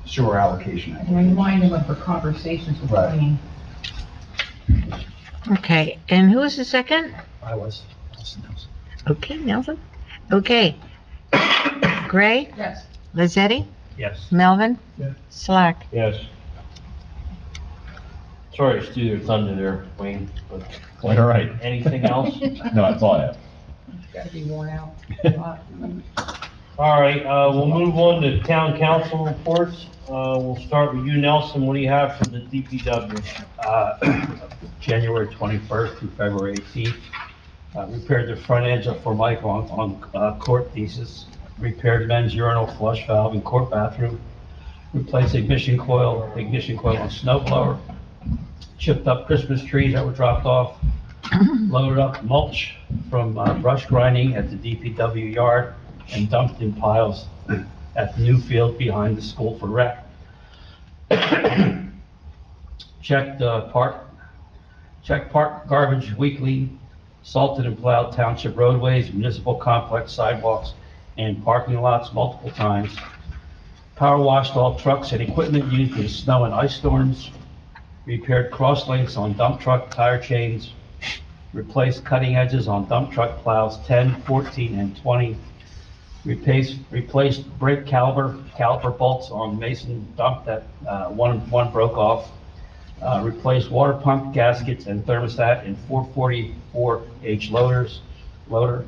sewer allocation. And remind them of the conversations with Right. Wayne. Okay, and who was the second? I was. Okay, Nelson? Okay. Gray, Yes. Lazzetti, Yes. Melvin? Yeah. Slack? Yes. Sorry to steal your thunder there, Wayne, but Quite all right. anything else? No, that's all I have. Gotta be worn out. All right, we'll move on to town council reports. We'll start with you, Nelson. What do you have from the DPW? January 21st through February 18th. Repaired the front edge of Formica on court thesis. Repaired men's urinal flush valve in court bathroom. Replaced ignition coil on snow blower. Chipped up Christmas trees that were dropped off. Loaded up mulch from brush grinding at the DPW yard and dumped in piles at the new field behind the school for rec. Checked park garbage weekly, salted and plowed township roadways, municipal complex sidewalks, and parking lots multiple times. Power washed all trucks and equipment used in snow and ice storms. Repaired cross links on dump truck tire chains. Replaced cutting edges on dump truck plows 10, 14, and 20. Replaced brake caliper bolts on Mason dump that one broke off. Replaced water pump gaskets and thermostat in 444H loader.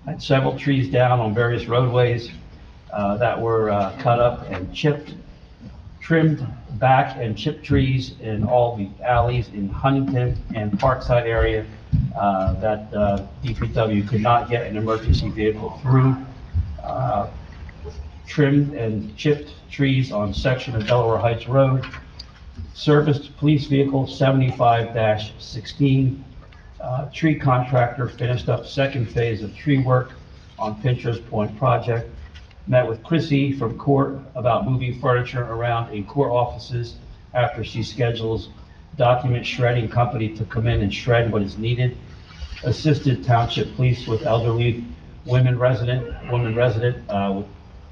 Had several trees down on various roadways that were cut up and chipped. Trimmed back and chipped trees in all the alleys in Huntington and Parkside area that DPW could not get an emergency vehicle through. Trimmed and chipped trees on section of Delaware Heights Road. Serviced police vehicle 75-16. Tree contractor finished up second phase of tree work on Pinchers Point project. Met with Chrissy from court about moving furniture around in court offices after she schedules document shredding company to come in and shred what is needed. Assisted township police with elderly woman resident with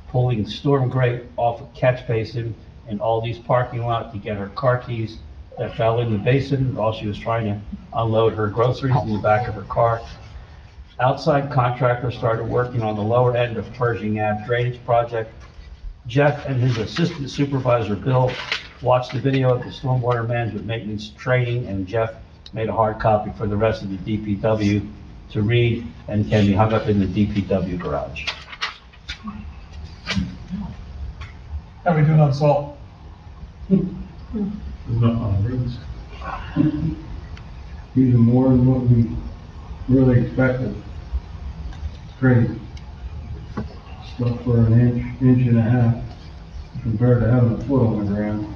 pulling storm grate off a catch basin in Aldi's parking lot to get her car keys that fell in the basin while she was trying to unload her groceries in the back of her car. Outside contractor started working on the lower end of Pershing Ave drainage project. Jeff and his assistant supervisor, Bill, watched the video of the stormwater management maintenance training, and Jeff made a hard copy for the rest of the DPW to read and can be hung up in the DPW garage. How we doing on salt? Even more than what we really expected. It's crazy. Stuff for an inch and a half compared to having a foot on the ground.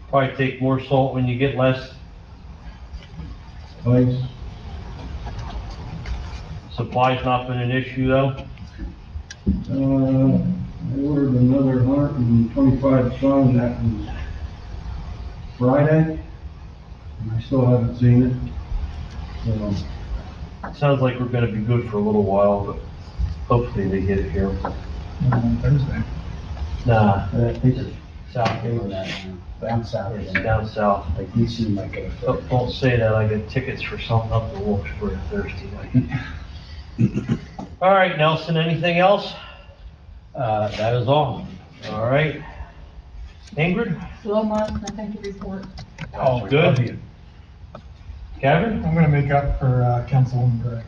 Probably take more salt when you get less. Ice, Supply's not been an issue though. I ordered another 125 ton, that was Friday, and I still haven't seen it. So, Sounds like we're gonna be good for a little while, but hopefully they get it here. Thursday. Nah, They just south, gave that down south. it's down south. Like you seem like a. Don't say that, I got tickets for something up in Wilkesboro Thursday night. All right, Nelson, anything else? That is all. All right. Ingrid? Slow month, nothing to report. Oh, good. Kevin? I'm gonna make up for Councilwoman Gray.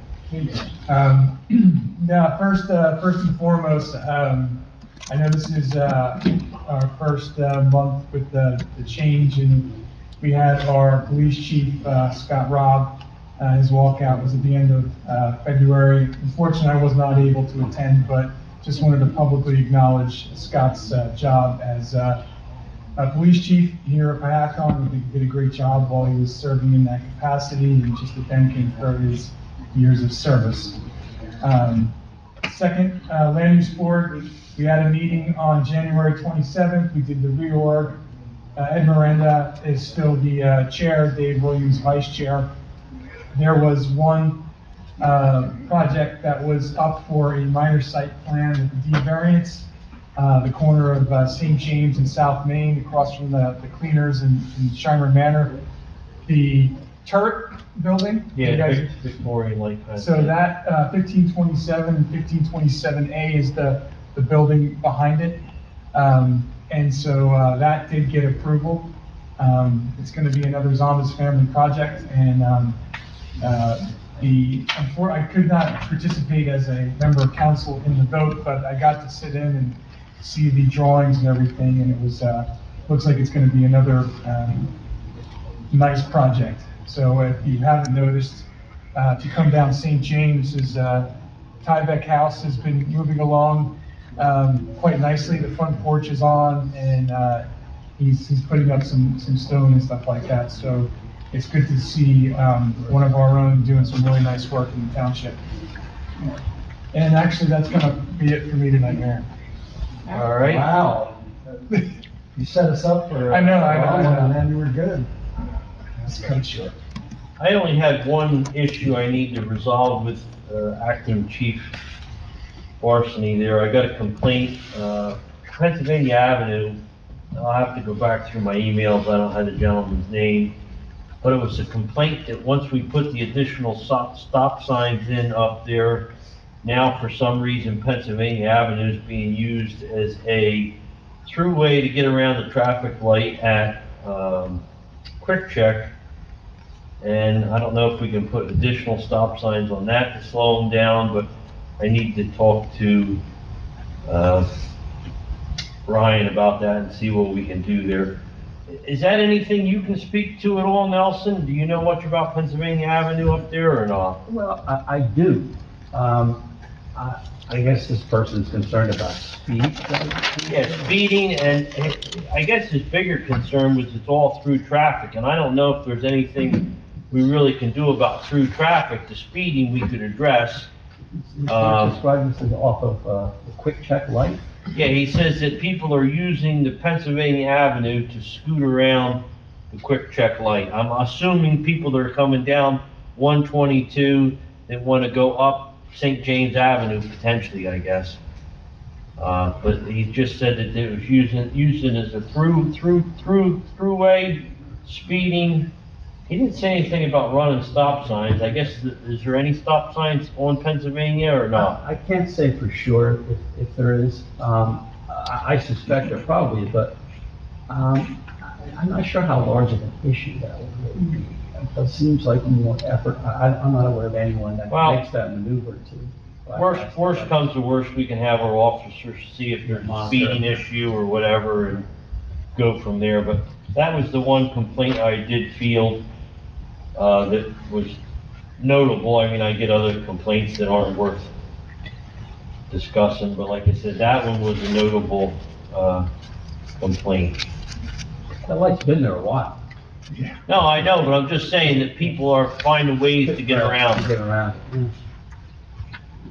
Now, first and foremost, I know this is our first month with the change, and we had our police chief, Scott Robb, his walkout was at the end of February. Unfortunately, I was not able to attend, but just wanted to publicly acknowledge Scott's job as police chief here at Pahacon. He did a great job while he was serving in that capacity, and just to thank him for his years of service. Second, land use board, we had a meeting on January 27th. We did the reorg. Ed Miranda is still the chair, Dave Williams vice chair. There was one project that was up for a minor site plan with D variance, the corner of St. James and South Main, across from the cleaners in Shimer Manor. The turret building. you Yeah, guys- Victorian Lake. So that 1527 and 1527A is the building behind it. And so that did get approval. It's going to be another Zondas family project, and I could not participate as a member of council in the vote, but I got to sit in and see the drawings and everything, and it was looks like it's going to be another nice project. So if you haven't noticed, if you come down St. James's, Tyvek House has been moving along quite nicely. The front porch is on, and he's putting up some stone and stuff like that. So it's good to see one of our own doing some really nice work in the township. And actually, that's going to be it for me tonight, Mayor. All right. Wow. You set us up for. I know, I know. And then you were good. Let's cut it short. I only had one issue I need to resolve with Acting Chief Varsany there. I got a complaint, Pennsylvania Avenue. I'll have to go back through my emails. I don't have the gentleman's name. But it was a complaint that once we put the additional stop signs in up there, now for some reason Pennsylvania Avenue is being used as a throughway to get around the traffic light at Quick Check. And I don't know if we can put additional stop signs on that to slow them down, but I need to talk to Ryan about that and see what we can do there. Is that anything you can speak to at all, Nelson? Do you know much about Pennsylvania Avenue up there or not? Well, I do. I guess this person's concerned about speed. Yeah, speeding, and I guess his bigger concern was it's all through traffic, and I don't know if there's anything we really can do about through traffic. The speeding we could address. Describe this as off of the Quick Check light. Yeah, he says that people are using the Pennsylvania Avenue to scoot around the Quick Check light. I'm assuming people that are coming down 122 that want to go up St. James Avenue potentially, I guess. But he just said that it was using as a throughway, speeding. He didn't say anything about running stop signs. I guess, is there any stop signs on Pennsylvania or not? I can't say for sure if there is. I suspect there probably is, but I'm not sure how large of an issue that would be. It seems like more effort. I'm not aware of anyone that Well, makes that maneuver to. Worst comes to worst, we can have our officers see if there's a speeding issue or whatever and go from there. But that was the one complaint I did feel that was notable. I mean, I get other complaints that aren't worth discussing, but like I said, that one was a notable complaint. That light's been there a while. No, I know, but I'm just saying that people are finding ways to get around. To get around.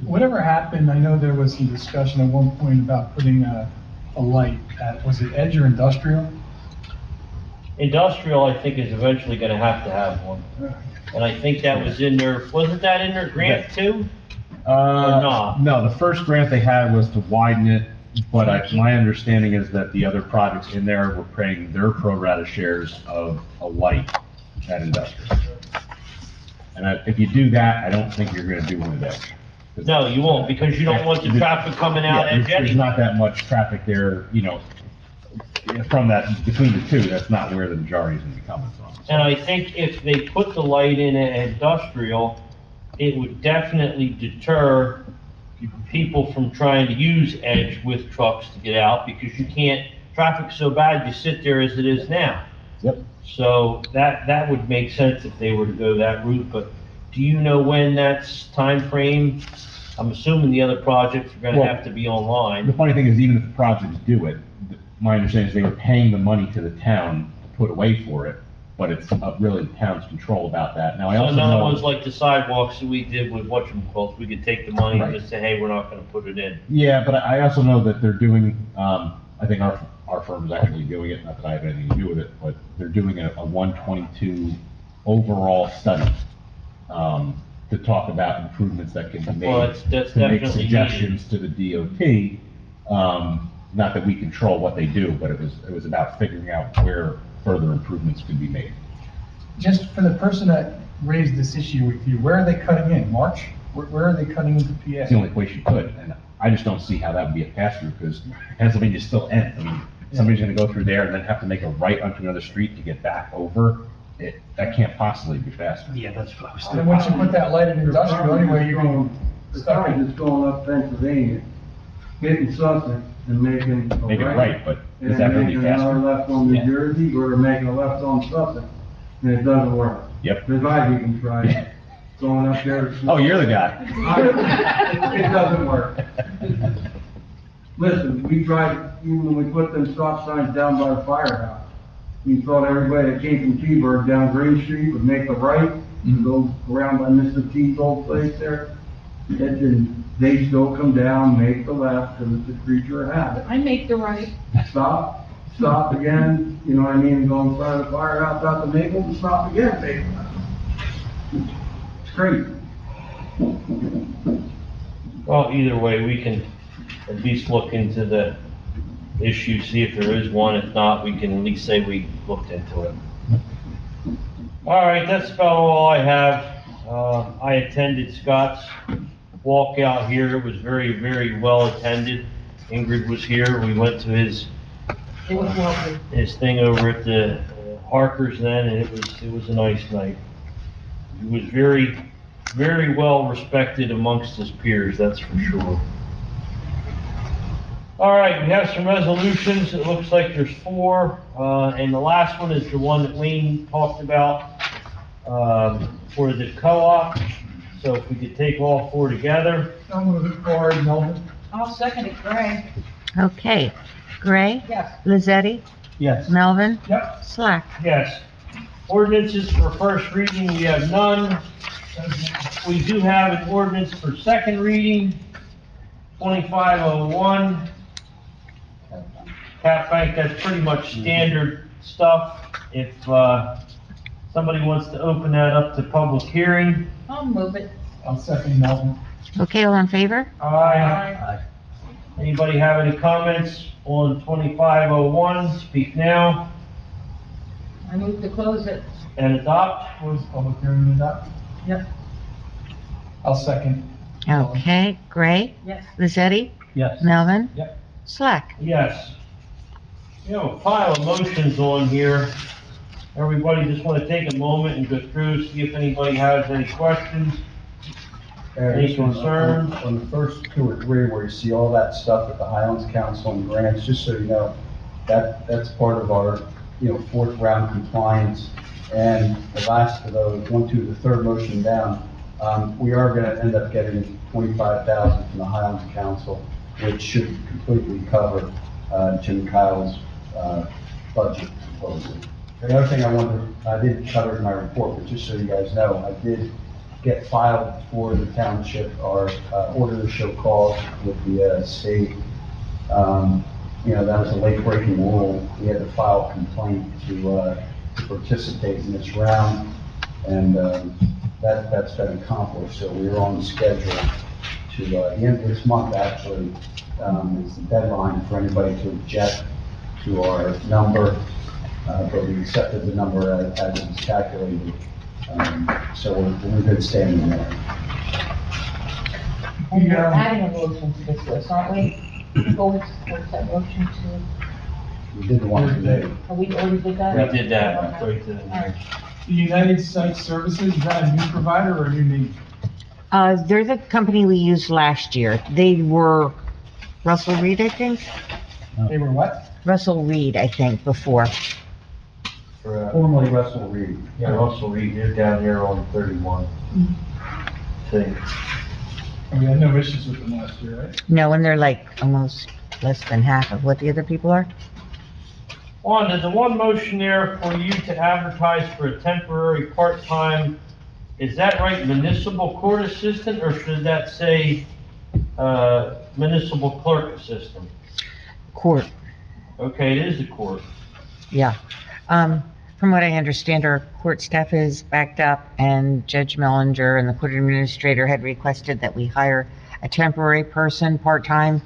Whatever happened, I know there was some discussion at one point about putting a light at, was it Edge or Industrial? Industrial, I think, is eventually gonna have one. And I think that was in their, wasn't that in their grant too? not? No, the first grant they had was to widen it, but my understanding is that the other projects in there were paying their pro rata shares of a light at Industrial. And if you do that, I don't think you're gonna do one of those. No, you won't, because you don't want the traffic coming out Yeah, at there's Jetty. not that much traffic there, from that, between the two, that's not where the majority is gonna be coming from. And I think if they put the light in at industrial, it would definitely deter people from trying to use Edge with trucks to get out, because you can't, traffic's so bad, you sit there as it is now. Yep. So that would make sense if they were to go that route, but do you know when that's time frame? I'm assuming the other projects are gonna Well, have to be The online. funny thing is, even if the projects do it, my understanding is they were paying the money to the town to put away for it, but it's really the town's control about that. Now, I So also in other know. words, like the sidewalks that we did with whatchamacallit, we could take the money and Right. just say, hey, we're not gonna put it in. Yeah, but I also know that they're doing, I think our firm is actually doing it, not that I have anything to do with it, but they're doing a 122 overall study, to talk about improvements that can be Well, made. that's To make definitely suggestions to the DOT, not that we control what they do, but it was about figuring out where further improvements could be made. Just for the person that raised this issue with you, where are they cutting in? March? Where are they cutting into It's the PA? only place you could, and I just don't see how that would be a pass-through, because Pennsylvania still ends. I mean, somebody's gonna go through there and then have to make a right onto another street to get back over. That can't possibly be faster. Yeah, that's what I was And once you put that light in industrial, anyway, you're going The stuck side in. is going up Pennsylvania, hitting Sussex and making a Make it right, but And is that then gonna be making another faster? left on New Yeah. Jersey, or they're making a left on Sussex, and it doesn't work. Yep. Because I've even tried going up there. Oh, you're the guy. It doesn't work. Listen, we tried, even when we put them stop signs down by the firehouse, we thought everybody that came from T-Bird down Green Street would make the right, and go around by Mr. T's old place there. And they still come down, make the left, because it's a creature of habit. I make the right. Stop again, you know what I mean, go in front of the firehouse out to Maple, and stop again, take the left. It's crazy. Well, either way, we can at least look into the issue, see if there is one. If not, we can at least say we looked into it. All right, that's about all I have. I attended Scott's walkout here. It was very, very well attended. Ingrid was here. We went to his It was lovely. thing over at the Harkers then, and it was a nice night. He was very, very well respected amongst his peers, that's for sure. All right, we have some resolutions. It looks like there's 4, and the last one is the one that Wayne talked about, for the co-op. So if we could take all 4 together. I'm gonna look forward, Melvin. I'll second it, Gray. Okay. Gray? Yes. Lizzetti? Yes. Melvin? Yep. Slack? Yes. Ordinances for first reading, we have none. We do have an ordinance for second reading, 2501. Cap Bank, that's pretty much standard stuff. If, somebody wants to open that up to public hearing. I'll move it. I'll second Melvin. Okay, all in favor? Aye. Anybody have any comments on 2501? Speak now I move to close it. and adopt. Close public hearing and that. Yep. I'll second. Okay. Gray? Yes. Lizzetti? Yes. Melvin? Yep. Slack? Yes. You have a pile of motions on here. Everybody just want to take a moment and go through, see if anybody has any questions. Any Just on- concerns? On the first 2 or 3, where you see all that stuff at the Highlands Council and grants, just so you know, that's part of our, 4th round compliance. And the last of those, 1, 2, the third motion down, we are gonna end up getting 25,000 from the Highlands Council, which should completely cover, Jim Kyle's, budget proposal. The other thing I didn't cover in my report, but just so you guys know, I did get filed for the township our order to show cause with the state. That was a late breaking rule. We had to file a complaint to participate in this round, and that's been accomplished. So we're on schedule to the end of this month, actually, is the deadline for anybody to object to our number, but we accepted the number as it was calculated. So we're in good standing there. And we're adding a motion to this list, aren't we? What's that motion to? We did the one today. We already did that? We did that, right to the The United Site Services, is that a new provider or a new name? They're the company we used last year. They were Russell Reed, I think? They were what? Russell Reed, I think, before. for, Formerly Russell Reed. yeah, Russell Reed, they're down here on 31. See, And we had no issues with them last year, right? No, and they're like almost less than half of what the other people are. Wanda, the one motion there for you to advertise for a temporary part-time, is that right, municipal court assistant, or should that say, municipal clerk assistant? Court, Okay, it is the court. yeah. From what I understand, our court staff is backed up, and Judge Mellinger and the court administrator had requested that we hire a temporary person, part-time,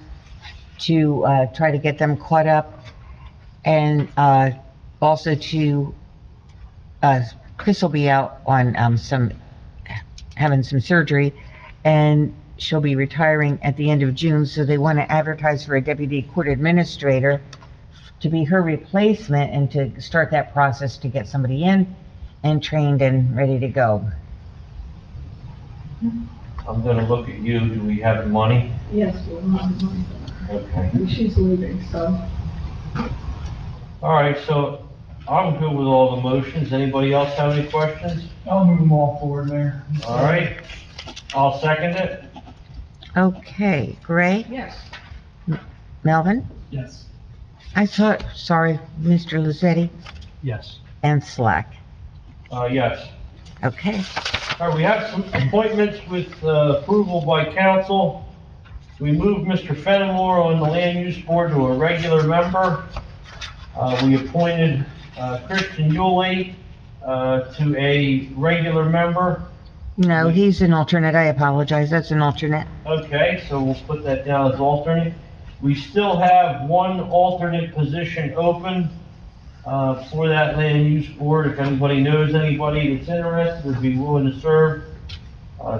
to try to get them caught up, and also to, Chris will be out on having some surgery, and she'll be retiring at the end of June, so they want to advertise for a deputy court administrator to be her replacement and to start that process to get somebody in and trained and ready to go. I'm gonna look at you, do we have the money? Yes, we'll have money. Okay. And she's leaving, so. All right, so I'm good with all the motions. Anybody else have any questions? I'll move them all forward, Mayor. All right, I'll second it. Okay, Gray, Yes. Melvin? Yes. I thought, sorry, Mr. Lucetti, Yes. and Slack. Yes. Okay, All right, we have some appointments with approval by council. We moved Mr. Fenimore on the land use board to a regular member. We appointed Christian Yuley to a regular member. no, he's an alternate, I apologize, that's an alternate. Okay, so we'll put that down as alternate. We still have one alternate position open for that land use board. If anybody knows anybody that's interested, would be willing to serve,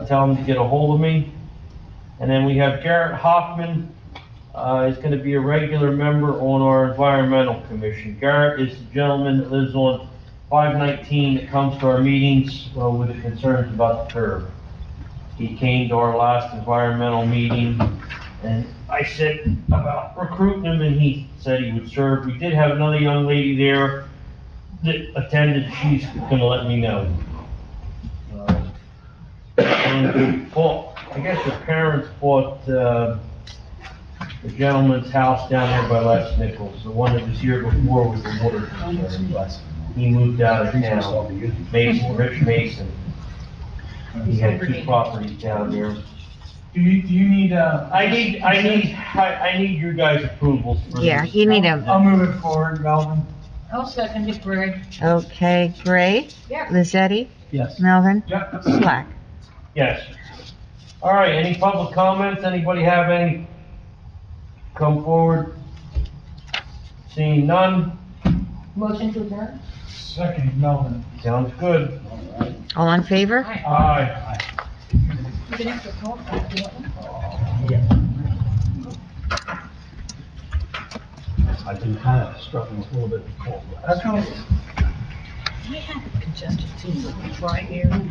tell them to get a hold of me. And then we have Garrett Hoffman, is gonna be a regular member on our environmental commission. Garrett is the gentleman that lives on 519 that comes to our meetings with the concerns about the curb. He came to our last environmental meeting, and I said about recruiting him, and he said he would serve. We did have another young lady there that attended, she's gonna let me know. And Paul, I guess her parents bought, the gentleman's house down there by Les Nichols, the one that was here before with the water concern. He moved out of town, Mason, Rich Mason. He had 2 properties down there. Do you need, I need your guys' approvals for Yeah, this. you need a, I'll move it forward, Melvin. I'll second it, Greg. okay, Gray, Yeah. Lucetti, Yes. Melvin, Yep. Slack. Yes. All right, any public comments? Anybody have any? Come forward. Seeing none, Motion to adjourn? Second, Melvin. sounds good. All in favor? Aye. You can have to talk back to it. I've been kind of struggling with a little bit of cold. How come? I have congestion too, right here.